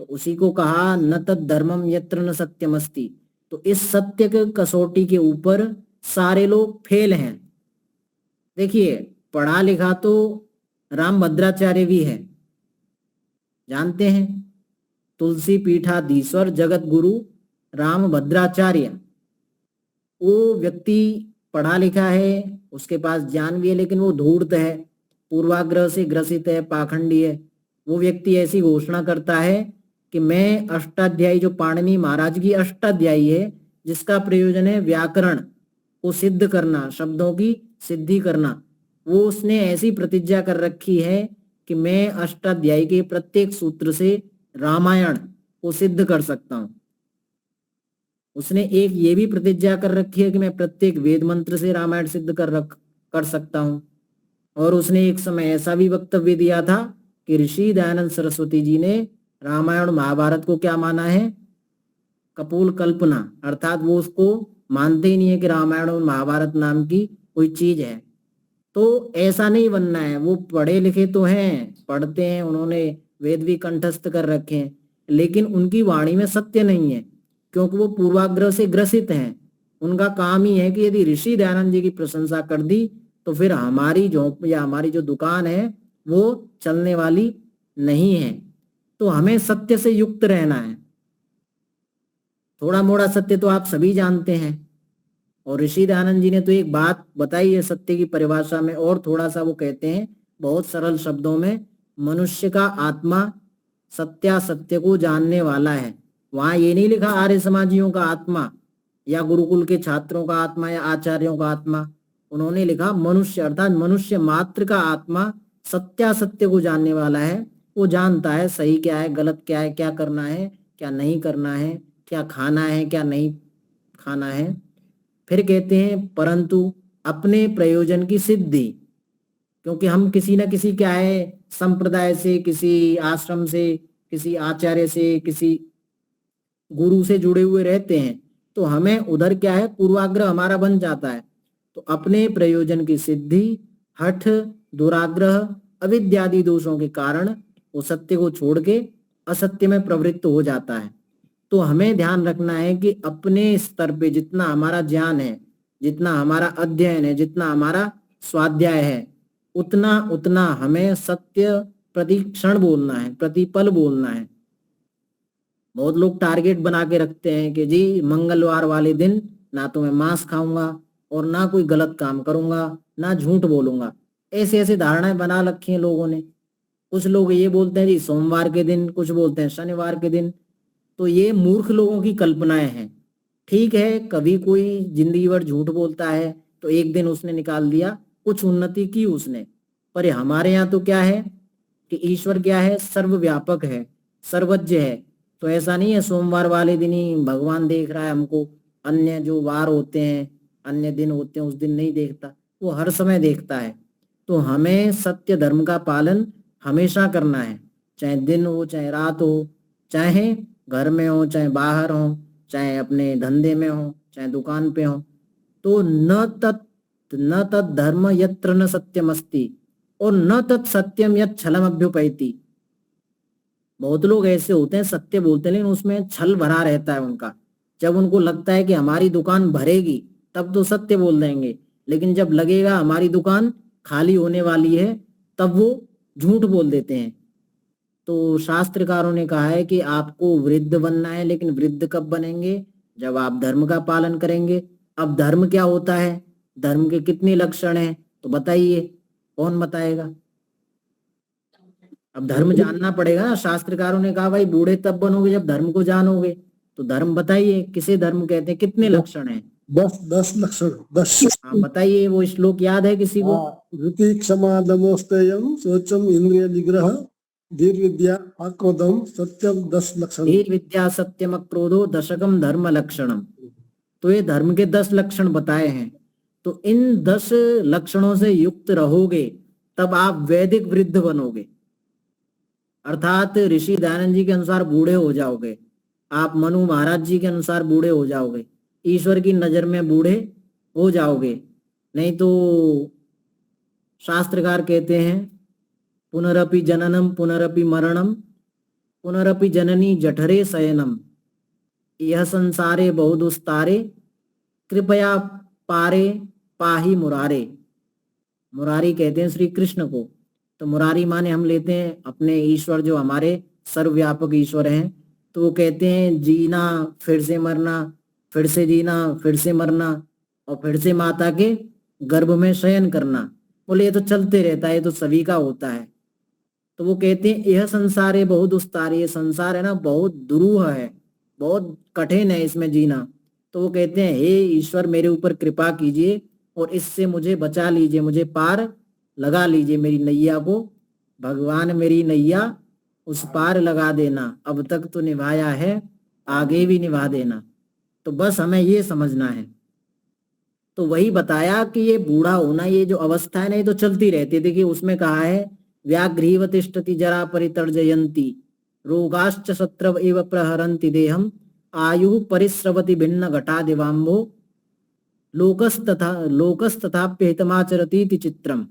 तो उसी को कहा न तद धर्मम यत्र न सत्यमस्ति, तो इस सत्य के कसौटी के ऊपर सारे लोग फेल हैं। देखिए, पढ़ा लिखा तो रामभद्राचार्य भी है, जानते हैं, तुलसी पीठाधीश्वर जगत गुरु रामभद्राचार्य। वो व्यक्ति पढ़ा लिखा है, उसके पास ज्ञान भी है, लेकिन वो धूर्त है, पूर्वाग्रह से ग्रसित है, पाखंडी है। वो व्यक्ति ऐसी घोषणा करता है कि मैं अष्टाध्यायी, जो पाणिनि महाराज की अष्टाध्यायी है, जिसका प्रयोजन है व्याकरण को सिद्ध करना, शब्दों की सिद्धि करना, वो उसने ऐसी प्रतिज्ञा कर रखी है कि मैं अष्टाध्यायी के प्रत्येक सूत्र से रामायण को सिद्ध कर सकता हूँ। उसने एक ये भी प्रतिज्ञा कर रखी है कि मैं प्रत्येक वेद मंत्र से रामायण सिद्ध कर सकता हूँ। और उसने एक समय ऐसा भी वक्तव्य दिया था कि ऋषि दयानंद सरस्वती जी ने रामायण महाभारत को क्या माना है? कपोल कल्पना, अर्थात वो उसको मानते ही नहीं है कि रामायण और महाभारत नाम की कोई चीज है। तो ऐसा नहीं बनना है। वो पढ़े लिखे तो हैं, पढ़ते हैं, उन्होंने वेद भी कंठस्थ कर रखे हैं, लेकिन उनकी वाणी में सत्य नहीं है, क्योंकि वो पूर्वाग्रह से ग्रसित हैं। उनका काम ही है कि यदि ऋषि दयानंद जी की प्रशंसा कर दी तो फिर हमारी झोंप या हमारी जो दुकान है वो चलने वाली नहीं है। तो हमें सत्य से युक्त रहना है। थोड़ा मोड़ा सत्य तो आप सभी जानते हैं, और ऋषि दयानंद जी ने तो एक बात बताई है सत्य की परिभाषा में, और थोड़ा सा वो कहते हैं बहुत सरल शब्दों में, मनुष्य का आत्मा सत्यासत्य को जानने वाला है। वहां ये नहीं लिखा आर्य समाजियों का आत्मा या गुरुकुल के छात्रों का आत्मा या आचार्यों का आत्मा, उन्होंने लिखा मनुष्य, अर्थात मनुष्य मात्र का आत्मा सत्यासत्य को जानने वाला है। वो जानता है सही क्या है, गलत क्या है, क्या करना है, क्या नहीं करना है, क्या खाना है, क्या नहीं खाना है। फिर कहते हैं परंतु अपने प्रयोजन की सिद्धि, क्योंकि हम किसी न किसी क्या है संप्रदाय से, किसी आश्रम से, किसी आचार्य से, किसी गुरु से जुड़े हुए रहते हैं, तो हमें उधर क्या है पूर्वाग्रह हमारा बन जाता है। तो अपने प्रयोजन की सिद्धि, हठ, दुराग्रह, अविद्यादि दोषों के कारण वो सत्य को छोड़ के असत्य में प्रवृत्त हो जाता है। तो हमें ध्यान रखना है कि अपने स्तर पे जितना हमारा ज्ञान है, जितना हमारा अध्ययन है, जितना हमारा स्वाध्याय है, उतना उतना हमें सत्य प्रति क्षण बोलना है, प्रतिपल बोलना है। बहुत लोग टारगेट बना के रखते हैं कि जी मंगलवार वाले दिन ना तो मैं मांस खाऊंगा और ना कोई गलत काम करूंगा, ना झूठ बोलूंगा। ऐसे ऐसे धारणाएं बना रखी हैं लोगों ने। कुछ लोग ये बोलते हैं जी सोमवार के दिन, कुछ बोलते हैं शनिवार के दिन। तो ये मूर्ख लोगों की कल्पनाएं हैं। ठीक है, कभी कोई जिंदगी भर झूठ बोलता है तो एक दिन उसने निकाल दिया, कुछ उन्नति की उसने। पर हमारे यहाँ तो क्या है कि ईश्वर क्या है, सर्वव्यापक है, सर्वज्ञ है। तो ऐसा नहीं है सोमवार वाले दिन ही भगवान देख रहा है हमको, अन्य जो वार होते हैं, अन्य दिन होते हैं, उस दिन नहीं देखता, वो हर समय देखता है। तो हमें सत्य धर्म का पालन हमेशा करना है, चाहे दिन हो, चाहे रात हो, चाहे घर में हो, चाहे बाहर हो, चाहे अपने धंधे में हो, चाहे दुकान पे हो। तो न तत् धर्म यत्र न सत्यमस्ति और न तत् सत्यम यत् छलम अभ्युपैति। बहुत लोग ऐसे होते हैं सत्य बोलते हैं लेकिन उसमें छल भरा रहता है उनका। जब उनको लगता है कि हमारी दुकान भरेगी तब तो सत्य बोल देंगे, लेकिन जब लगेगा हमारी दुकान खाली होने वाली है तब वो झूठ बोल देते हैं। तो शास्त्रकारों ने कहा है कि आपको वृद्ध बनना है, लेकिन वृद्ध कब बनेंगे? जब आप धर्म का पालन करेंगे। अब धर्म क्या होता है, धर्म के कितने लक्षण हैं, तो बताइए, कौन बताएगा? अब धर्म जानना पड़ेगा ना। शास्त्रकारों ने कहा भाई बूढ़े तब बनोगे जब धर्म को जानोगे। तो धर्म बताइए, किसे धर्म कहते हैं, कितने लक्षण हैं? 10 लक्षण 10। हाँ बताइए, वो श्लोक याद है किसी को? धृति क्षमा दमोस्तेयम शौचम इंद्रिय निग्रह धीर विद्या आक्रोधम सत्यम 10 लक्षण। धीर विद्या सत्यम क्रोधो दशकम धर्म लक्षणम। तो ये धर्म के 10 लक्षण बताए हैं। तो इन 10 लक्षणों से युक्त रहोगे तब आप वैदिक वृद्ध बनोगे, अर्थात ऋषि दयानंद जी के अनुसार बूढ़े हो जाओगे। आप मनु महाराज जी के अनुसार बूढ़े हो जाओगे, ईश्वर की नजर में बूढ़े हो जाओगे। नहीं तो शास्त्रकार कहते हैं पुनरपि जननम पुनरपि मरणम पुनरपि जननी जठरे शयनम। यह संसारे बहु दुस्तारे, कृपया पारे पाही मुरारे। मुरारी कहते हैं श्री कृष्ण को। तो मुरारी माने हम लेते हैं अपने ईश्वर जो हमारे सर्वव्यापक ईश्वर हैं। तो वो कहते हैं जीना, फिर से मरना, फिर से जीना, फिर से मरना, और फिर से माता के गर्भ में शयन करना। बोले ये तो चलते रहता है, ये तो सभी का होता है। तो वो कहते हैं यह संसार है बहुत दुस्तार, ये संसार है ना बहुत दुरूह है, बहुत कठिन है इसमें जीना। तो वो कहते हैं हे ईश्वर मेरे ऊपर कृपा कीजिए और इससे मुझे बचा लीजिए, मुझे पार लगा लीजिए मेरी नैया को। भगवान मेरी नैया उस पार लगा देना, अब तक तो निभाया है आगे भी निभा देना। तो बस हमें ये समझना है। तो वही बताया कि ये बूढ़ा होना, ये जो अवस्था है ना, ये तो चलती रहती है। देखिए उसमें कहा है व्याघ्रीव तिष्ठति जरा परितर्जयन्ति, रोगाश्च शत्रव एव प्रहरन्ति देहम, आयु परिस्रवति भिन्न घटा दिवाम्भो, लोकस्तथाप्य हितमाचरतीति चित्रम।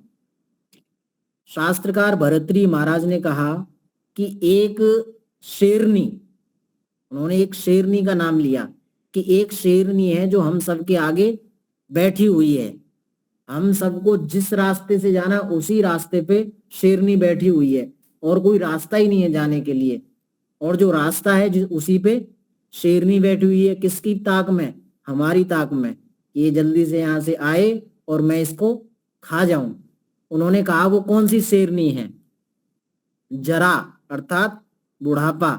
शास्त्रकार भरतरी महाराज ने कहा कि एक शेरनी, उन्होंने एक शेरनी का नाम लिया कि एक शेरनी है जो हम सबके आगे बैठी हुई है। हम सबको जिस रास्ते से जाना उसी रास्ते पे शेरनी बैठी हुई है, और कोई रास्ता ही नहीं है जाने के लिए। और जो रास्ता है उसी पे शेरनी बैठी हुई है। किसकी ताक में? हमारी ताक में। ये जल्दी से यहाँ से आए और मैं इसको खा जाऊं। उन्होंने कहा वो कौन सी शेरनी है? जरा अर्थात बुढ़ापा,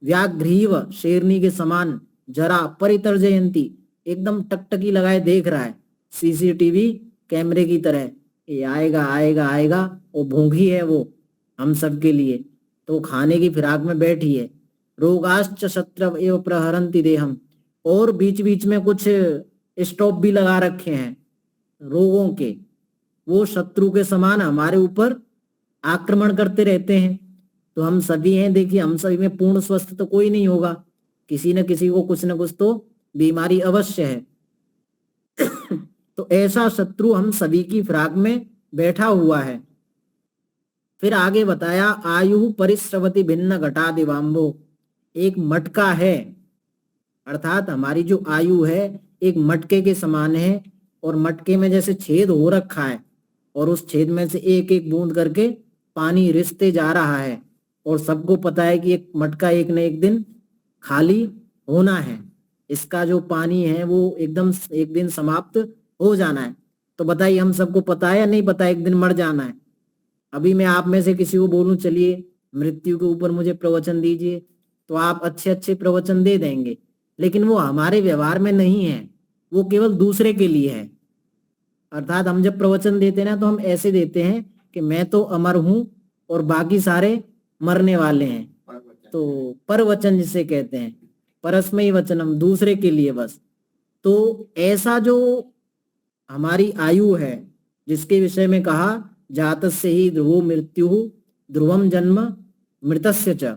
व्याघ्रीव शेरनी के समान, जरा परितर्जयंती एकदम टकटकी लगाए देख रहा है, सीसीटीवी कैमरे की तरह, ये आएगा आएगा आएगा। वो भूखी है वो हम सब के लिए, तो खाने की फिराक में बैठी है। रोगाश्च शत्रव एव प्रहरन्ति देहम, और बीच बीच में कुछ स्टॉप भी लगा रखे हैं रोगों के, वो शत्रु के समान हमारे ऊपर आक्रमण करते रहते हैं। तो हम सभी हैं, देखिए हम सभी में पूर्ण स्वस्थ तो कोई नहीं होगा, किसी न किसी को कुछ न कुछ तो बीमारी अवश्य है। तो ऐसा शत्रु हम सभी की फिराक में बैठा हुआ है। फिर आगे बताया आयु परिस्रवति भिन्न घटा दिवाम्बो, एक मटका है, अर्थात हमारी जो आयु है एक मटके के समान है, और मटके में जैसे छेद हो रखा है, और उस छेद में से एक एक बूंद करके पानी रिसते जा रहा है, और सबको पता है कि एक मटका एक न एक दिन खाली होना है, इसका जो पानी है वो एकदम एक दिन समाप्त हो जाना है। तो बताइए हम सबको पता है या नहीं पता एक दिन मर जाना है? अभी मैं आप में से किसी को बोलूं चलिए मृत्यु के ऊपर मुझे प्रवचन दीजिए, तो आप अच्छे अच्छे प्रवचन दे देंगे, लेकिन वो हमारे व्यवहार में नहीं है, वो केवल दूसरे के लिए है। अर्थात हम जब प्रवचन देते हैं ना, तो हम ऐसे देते हैं कि मैं तो अमर हूं और बाकी सारे मरने वाले हैं। तो परवचन जिसे कहते हैं, परस्मैई वचनम, दूसरे के लिए बस। तो ऐसा जो हमारी आयु है जिसके विषय में कहा जातस्य ही ध्रुवो मृत्यु ध्रुवम जन्म मृतस्य च,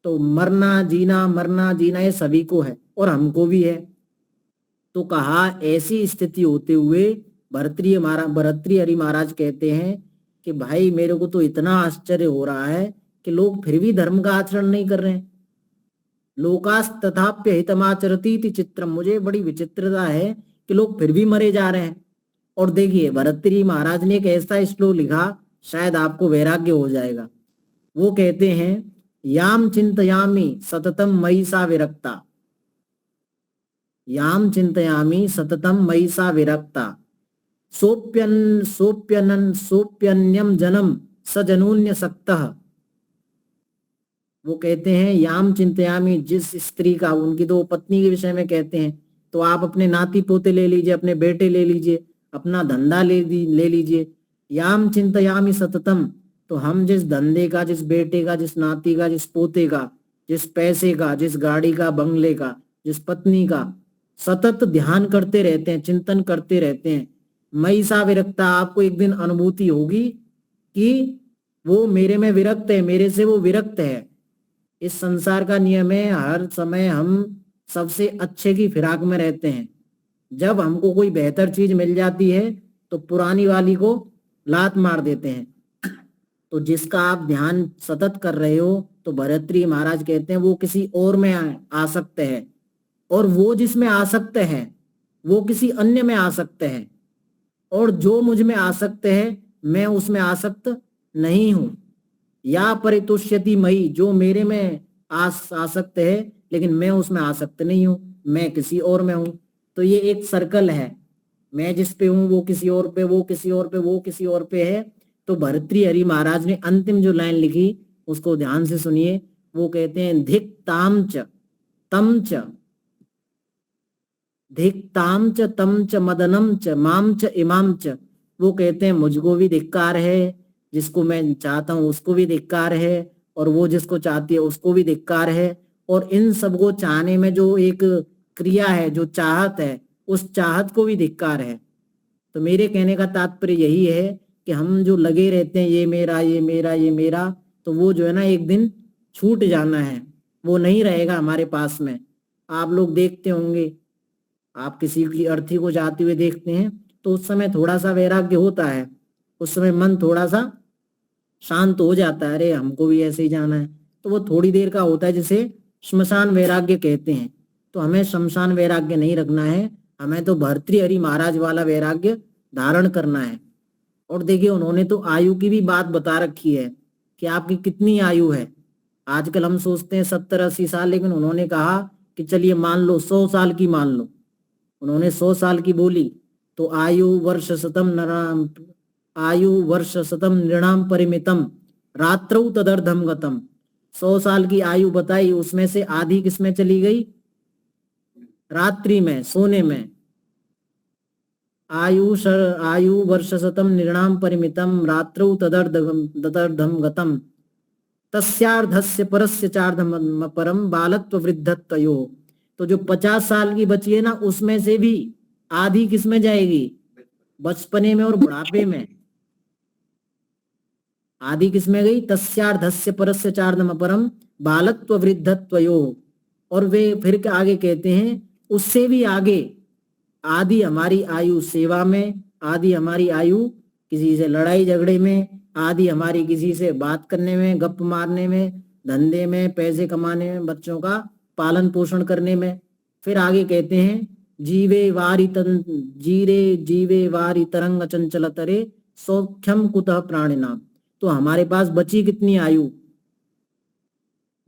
तो मरना जीना ये सभी को है और हमको भी है। तो कहा ऐसी स्थिति होते हुए भर्तृहरि महाराज कहते हैं कि भाई मेरे को तो इतना आश्चर्य हो रहा है कि लोग फिर भी धर्म का आचरण नहीं कर रहे हैं। लोकास तथाप्य हितमाचरतीति चित्रम, मुझे बड़ी विचित्रता है कि लोग फिर भी मरे जा रहे हैं। और देखिए भर्तृहरि महाराज ने एक ऐसा श्लोक लिखा, शायद आपको वैराग्य हो जाएगा। वो कहते हैं याम चिंतयामि सततम मयि सा विरक्ता, याम चिंतयामि सततम मयि सा विरक्ता, सोप्यन्यम जन्म सजनून्य सक्तः। वो कहते हैं याम चिंतयामि, जिस स्त्री का, उनकी तो पत्नी के विषय में कहते हैं, तो आप अपने नाती पोते ले लीजिए, अपने बेटे ले लीजिए, अपना धंधा ले लीजिए। याम चिंतयामि सततम, तो हम जिस धंधे का, जिस बेटे का, जिस नाती का, जिस पोते का, जिस पैसे का, जिस गाड़ी का, बंगले का, जिस पत्नी का सतत ध्यान करते रहते हैं, चिंतन करते रहते हैं, मयि सा विरक्ता, आपको एक दिन अनुभूति होगी कि वो मेरे में विरक्त है, मेरे से वो विरक्त है। इस संसार का नियम है, हर समय हम सबसे अच्छे की फिराक में रहते हैं। जब हमको कोई बेहतर चीज मिल जाती है तो पुरानी वाली को लात मार देते हैं। तो जिसका आप ध्यान सतत कर रहे हो, तो भर्तृहरि महाराज कहते हैं वो किसी और में आसक्त है, और वो जिसमें आसक्त है वो किसी अन्य में आसक्त है, और जो मुझ में आसक्त है मैं उसमें आसक्त नहीं हूं। या परितुष्यति मई, जो मेरे में आसक्त है लेकिन मैं उसमें आसक्त नहीं हूं, मैं किसी और में हूं। तो ये एक सर्कल है, मैं जिस पे हूं वो किसी और पे, वो किसी और पे, वो किसी और पे है। तो भर्तृहरि महाराज ने अंतिम जो लाइन लिखी उसको ध्यान से सुनिए। वो कहते हैं धिक ताम च तम च, धिक ताम च तम च मदनम च माम च इमाम च। वो कहते हैं मुझको भी धिक्कार है, जिसको मैं चाहता हूं उसको भी धिक्कार है, और वो जिसको चाहती है उसको भी धिक्कार है, और इन सबको चाहने में जो एक क्रिया है, जो चाहत है, उस चाहत को भी धिक्कार है। तो मेरे कहने का तात्पर्य यही है कि हम जो लगे रहते हैं ये मेरा ये मेरा ये मेरा, तो वो जो है ना एक दिन छूट जाना है, वो नहीं रहेगा हमारे पास में। आप लोग देखते होंगे, आप किसी की अर्थी को जाते हुए देखते हैं तो उस समय थोड़ा सा वैराग्य होता है, उस समय मन थोड़ा सा शांत हो जाता है, अरे हमको भी ऐसे ही जाना है। तो वो थोड़ी देर का होता है, जिसे श्मशान वैराग्य कहते हैं। तो हमें श्मशान वैराग्य नहीं रखना है, हमें तो भर्तृहरि महाराज वाला वैराग्य धारण करना है। और देखिए उन्होंने तो आयु की भी बात बता रखी है कि आपकी कितनी आयु है। आजकल हम सोचते हैं 70-80 साल, लेकिन उन्होंने कहा कि चलिए मान लो 100 साल की मान लो। उन्होंने 100 साल की बोली। तो आयु वर्ष शतम नृणाम परिमितम रात्रौ तदर्धम गतम। 100 साल की आयु बताई, उसमें से आधी किसमें चली गई? रात्रि में, सोने में। आयु वर्ष शतम नृणाम परिमितम रात्रौ तदर्धम गतम तस्यार्धस्य परस्य चार्धम परम बालत्व वृद्धत्वयो। तो जो 50 साल की बची है ना, उसमें से भी आधी किसमें जाएगी? बचपने में और बुढ़ापे में। आधी किसमें गई? तस्यार्धस्य परस्य चार्धम परम बालत्व वृद्धत्वयो। और वे फिर आगे कहते हैं उससे भी आगे आधी हमारी आयु सेवा में, आधी हमारी आयु किसी से लड़ाई झगड़े में, आधी हमारी किसी से बात करने में, गप मारने में, धंधे में, पैसे कमाने में, बच्चों का पालन पोषण करने में। फिर आगे कहते हैं जीवे वारी तरंग चंचल तरे सौख्यम कुतः प्राणिनाम। तो हमारे पास बची कितनी आयु?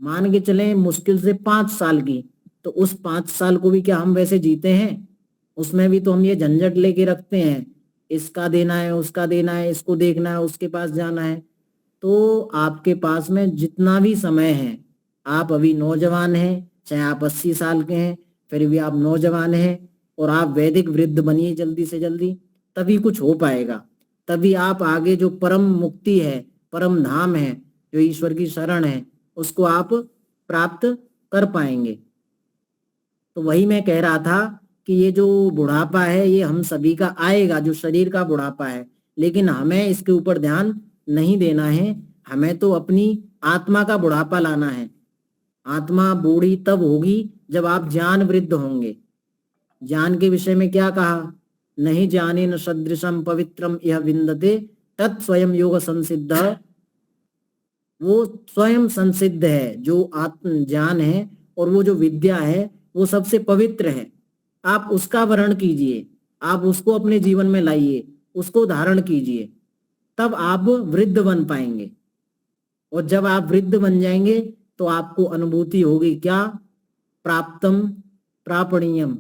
मान के चलें मुश्किल से 5 साल की। तो उस 5 साल को भी क्या हम वैसे जीते हैं? उसमें भी तो हम ये झंझट लेके रखते हैं, इसका देना है, उसका देना है, इसको देखना है, उसके पास जाना है। तो आपके पास में जितना भी समय है, आप अभी नौजवान हैं, चाहे आप 80 साल के हैं, फिर भी आप नौजवान हैं, और आप वैदिक वृद्ध बनिए जल्दी से जल्दी, तभी कुछ हो पाएगा। तभी आप आगे जो परम मुक्ति है, परम धाम है, जो ईश्वर की शरण है, उसको आप प्राप्त कर पाएंगे। तो वही मैं कह रहा था कि ये जो बुढ़ापा है ये हम सभी का आएगा, जो शरीर का बुढ़ापा है, लेकिन हमें इसके ऊपर ध्यान नहीं देना है। हमें तो अपनी आत्मा का बुढ़ापा लाना है। आत्मा बूढ़ी तब होगी जब आप ज्ञान वृद्ध होंगे। ज्ञान के विषय में क्या कहा? नहीं जाने न सदृशम पवित्रम यह विन्दते तत् स्वयं योग संसिद्ध। वो स्वयं संसिद्ध है, जो आत्म ज्ञान है और वो जो विद्या है वो सबसे पवित्र है। आप उसका वर्ण कीजिए, आप उसको अपने जीवन में लाइए, उसको धारण कीजिए, तब आप वृद्ध बन पाएंगे। और जब आप वृद्ध बन जाएंगे तो आपको अनुभूति होगी क्या? प्राप्तम प्रापणीयम,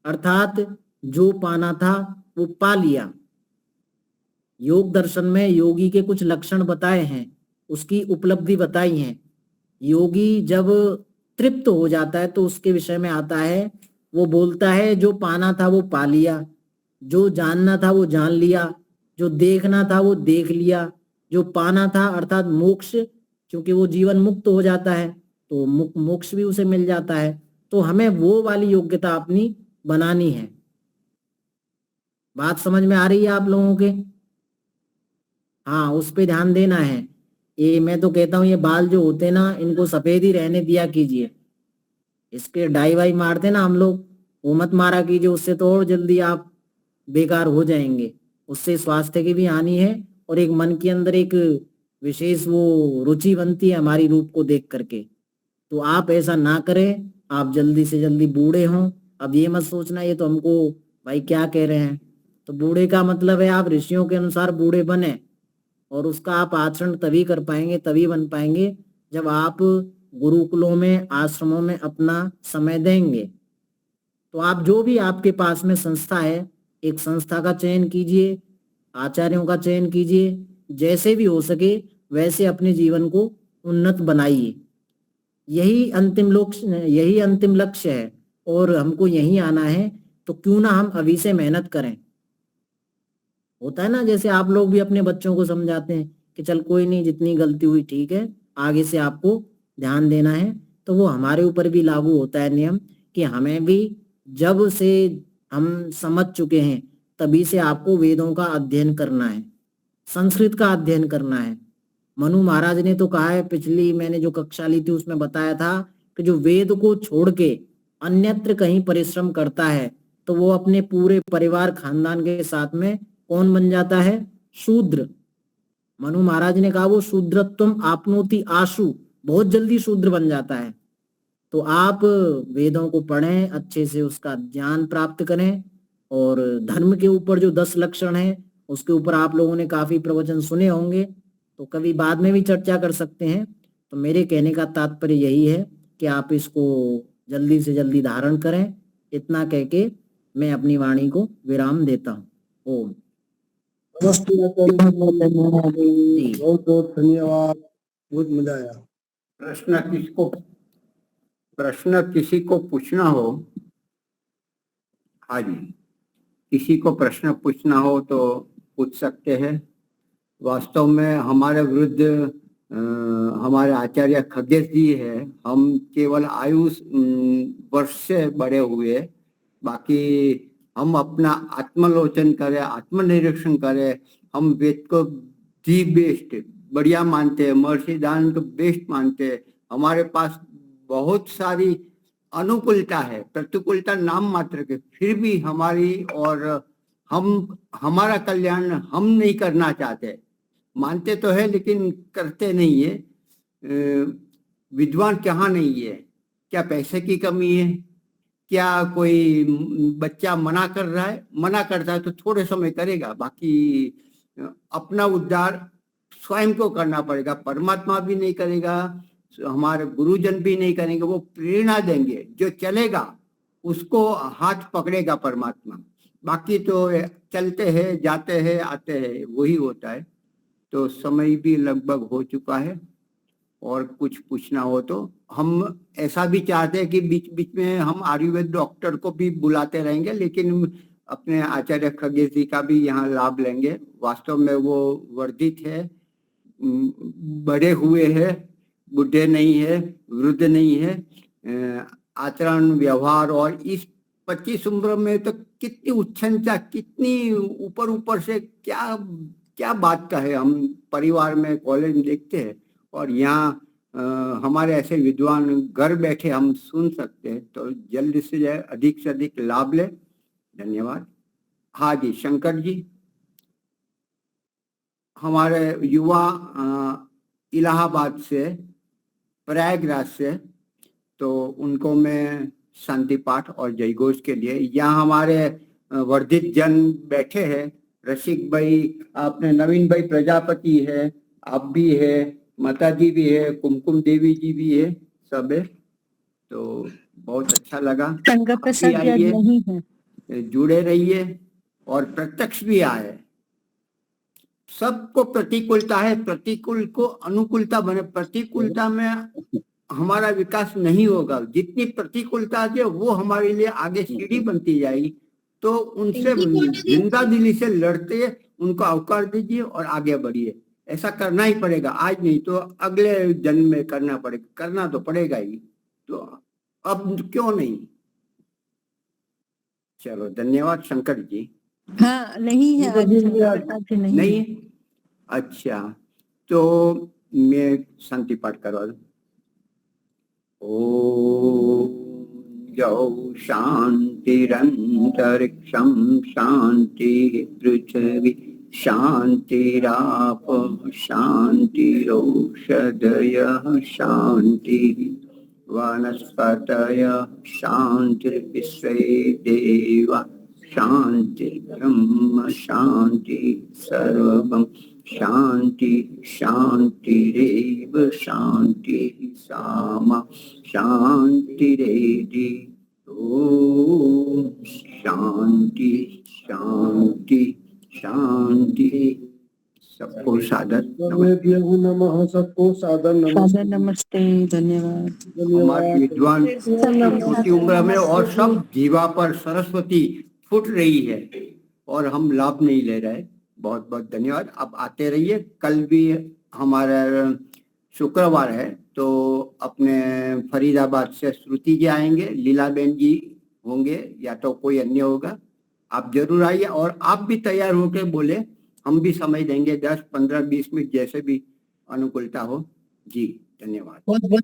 अर्थात जो पाना था वो पा लिया। योग दर्शन में योगी के कुछ लक्षण बताए हैं, उसकी उपलब्धि बताई है। योगी जब तृप्त हो जाता है तो उसके विषय में आता है, वो बोलता है जो पाना था वो पा लिया, जो जानना था वो जान लिया, जो देखना था वो देख लिया, जो पाना था अर्थात मोक्ष, क्योंकि वो जीवन मुक्त हो जाता है तो मोक्ष भी उसे मिल जाता है। तो हमें वो वाली योग्यता अपनी बनानी है। बात समझ में आ रही है आप लोगों के? हाँ, उस पे ध्यान देना है। ये मैं तो कहता हूँ ये बाल जो होते ना, इनको सफेद ही रहने दिया कीजिए। इसके डाई वाई मारते ना हम लोग, वो मत मारा कीजिए, उससे तो और जल्दी आप बेकार हो जाएंगे। उससे स्वास्थ्य की भी हानि है और एक मन के अंदर एक विशेष वो रुचि बनती है हमारी रूप को देख करके। तो आप ऐसा ना करें, आप जल्दी से जल्दी बूढ़े हों। अब ये मत सोचना ये तो हमको भाई क्या कह रहे हैं। तो बूढ़े का मतलब है आप ऋषियों के अनुसार बूढ़े बने, और उसका आप आचरण तभी कर पाएंगे, तभी बन पाएंगे जब आप गुरुकुलों में, आश्रमों में अपना समय देंगे। तो आप जो भी आपके पास में संस्था है, एक संस्था का चयन कीजिए, आचार्यों का चयन कीजिए, जैसे भी हो सके वैसे अपने जीवन को उन्नत बनाइए। यही अंतिम लक्ष्य है, और हमको यहीं आना है। तो क्यों ना हम अभी से मेहनत करें। होता है ना, जैसे आप लोग भी अपने बच्चों को समझाते हैं कि चल कोई नहीं, जितनी गलती हुई ठीक है, आगे से आपको ध्यान देना है। तो वो हमारे ऊपर भी लागू होता है नियम कि हमें भी जब से हम समझ चुके हैं तभी से आपको वेदों का अध्ययन करना है, संस्कृत का अध्ययन करना है। मनु महाराज ने तो कहा है, पिछली मैंने जो कक्षा ली थी उसमें बताया था कि जो वेद को छोड़ के अन्यत्र कहीं परिश्रम करता है तो वो अपने पूरे परिवार खानदान के साथ में कौन बन जाता है? शूद्र। मनु महाराज ने कहा वो शूद्रत्वम आपनोति आशु, बहुत जल्दी शूद्र बन जाता है। तो आप वेदों को पढ़ें, अच्छे से उसका ज्ञान प्राप्त करें, और धर्म के ऊपर जो 10 लक्षण है उसके ऊपर आप लोगों ने काफी प्रवचन सुने होंगे, तो कभी बाद में भी चर्चा कर सकते हैं। तो मेरे कहने का तात्पर्य यही है कि आप इसको जल्दी से जल्दी धारण करें। इतना कह के मैं अपनी वाणी को विराम देता हूँ। ओम। नमस्ते आचार्य जी, बहुत बहुत धन्यवाद, बहुत मजा आया। प्रश्न किसी को पूछना हो? हाँ जी, किसी को प्रश्न पूछना हो तो पूछ सकते हैं। वास्तव में हमारे विरुद्ध हमारे आचार्य खगेश जी है। हम केवल वर्ष से बड़े हुए, बाकी हम अपना आत्मलोचन करें, आत्मनिरीक्षण करें। हम वेद को दी बेस्ट बढ़िया मानते हैं, महर्षि दान को बेस्ट मानते हैं। हमारे पास बहुत सारी अनुकूलता है, प्रतिकूलता नाम मात्र के, फिर भी हमारा कल्याण हम नहीं करना चाहते। मानते तो है लेकिन करते नहीं है। विद्वान कहाँ नहीं है? क्या पैसे की कमी है? क्या कोई बच्चा मना कर रहा है? मना करता है तो थोड़े समय करेगा, बाकी अपना उद्धार स्वयं को करना पड़ेगा। परमात्मा भी नहीं करेगा, हमारे गुरुजन भी नहीं करेंगे, वो प्रेरणा देंगे। जो चलेगा उसको हाथ पकड़ेगा परमात्मा, बाकी तो चलते हैं, जाते हैं, आते हैं, वही होता है। तो समय भी लगभग हो चुका है, और कुछ पूछना हो तो हम ऐसा भी चाहते हैं कि बीच बीच में हम आयुर्वेद डॉक्टर को भी बुलाते रहेंगे, लेकिन अपने आचार्य खगेश जी का भी यहाँ लाभ लेंगे। वास्तव में वो वर्धित है, बड़े हुए हैं, बुढ़े नहीं है, वृद्ध नहीं है। आचरण, व्यवहार और इस 25 उम्र में तो कितनी उच्छृंखला, कितनी ऊपर ऊपर से क्या क्या बात का है। हम परिवार में, कॉलेज में देखते हैं, और यहाँ हमारे ऐसे विद्वान घर बैठे हम सुन सकते हैं। तो जल्द से अधिक लाभ ले। धन्यवाद। हाँ जी, शंकर जी, हमारे युवा इलाहाबाद से, प्रयागराज से, तो उनको मैं शांति पाठ और जयघोष के लिए, यहाँ हमारे वर्धित जन बैठे हैं। रसिक भाई, आपने नवीन भाई प्रजापति है, आप भी है, माता जी भी है, कुमकुम देवी जी भी है, सब है। तो बहुत अच्छा लगा। शंकर प्रसाद जी आज नहीं है। जुड़े रहिए और प्रत्यक्ष भी आए। सबको प्रतिकूलता है, प्रतिकूल को अनुकूलता बने। प्रतिकूलता में हमारा विकास नहीं होगा। जितनी प्रतिकूलता है वो हमारे लिए आगे सीढ़ी बनती जाएगी। तो उनसे जिंदा दिली से लड़ते, उनको अवकाश दीजिए और आगे बढ़िए। ऐसा करना ही पड़ेगा, आज नहीं तो अगले जन्म में करना पड़ेगा। करना तो पड़ेगा ही, तो अब क्यों नहीं। चलो धन्यवाद शंकर जी। हाँ, नहीं है आज शंकर प्रसाद जी नहीं है। अच्छा, तो मैं शांति पाठ करवा दूं। ओम जौ शांतिरंतरिक्षं शांति पृथ्वी शांतिराप शांतिरौषधयः शांति वनस्पतय शान्तिर्विश्वे देवा शान्तिर्ब्रह्म शान्ति सर्वं शान्ति शान्तिरेव शान्तिः सामा शान्तिरेधि ओम शांति शांति शांति। सबको सादर सर्वेभ्यः नमः। सबको सादर नमस्ते। सादर नमस्ते, धन्यवाद। हमारे विद्वान छोटी उम्र में और सब जीवा पर सरस्वती फूट रही है और हम लाभ नहीं ले रहे। बहुत बहुत धन्यवाद। आप आते रहिए। कल भी हमारा शुक्रवार है तो अपने फरीदाबाद से श्रुति जी आएंगे, लीलाबेन जी होंगे या तो कोई अन्य होगा। आप जरूर आइए और आप भी तैयार होकर बोले, हम भी समय देंगे 10, 15, 20 मिनट जैसे भी अनुकूलता हो। जी धन्यवाद। बहुत बहुत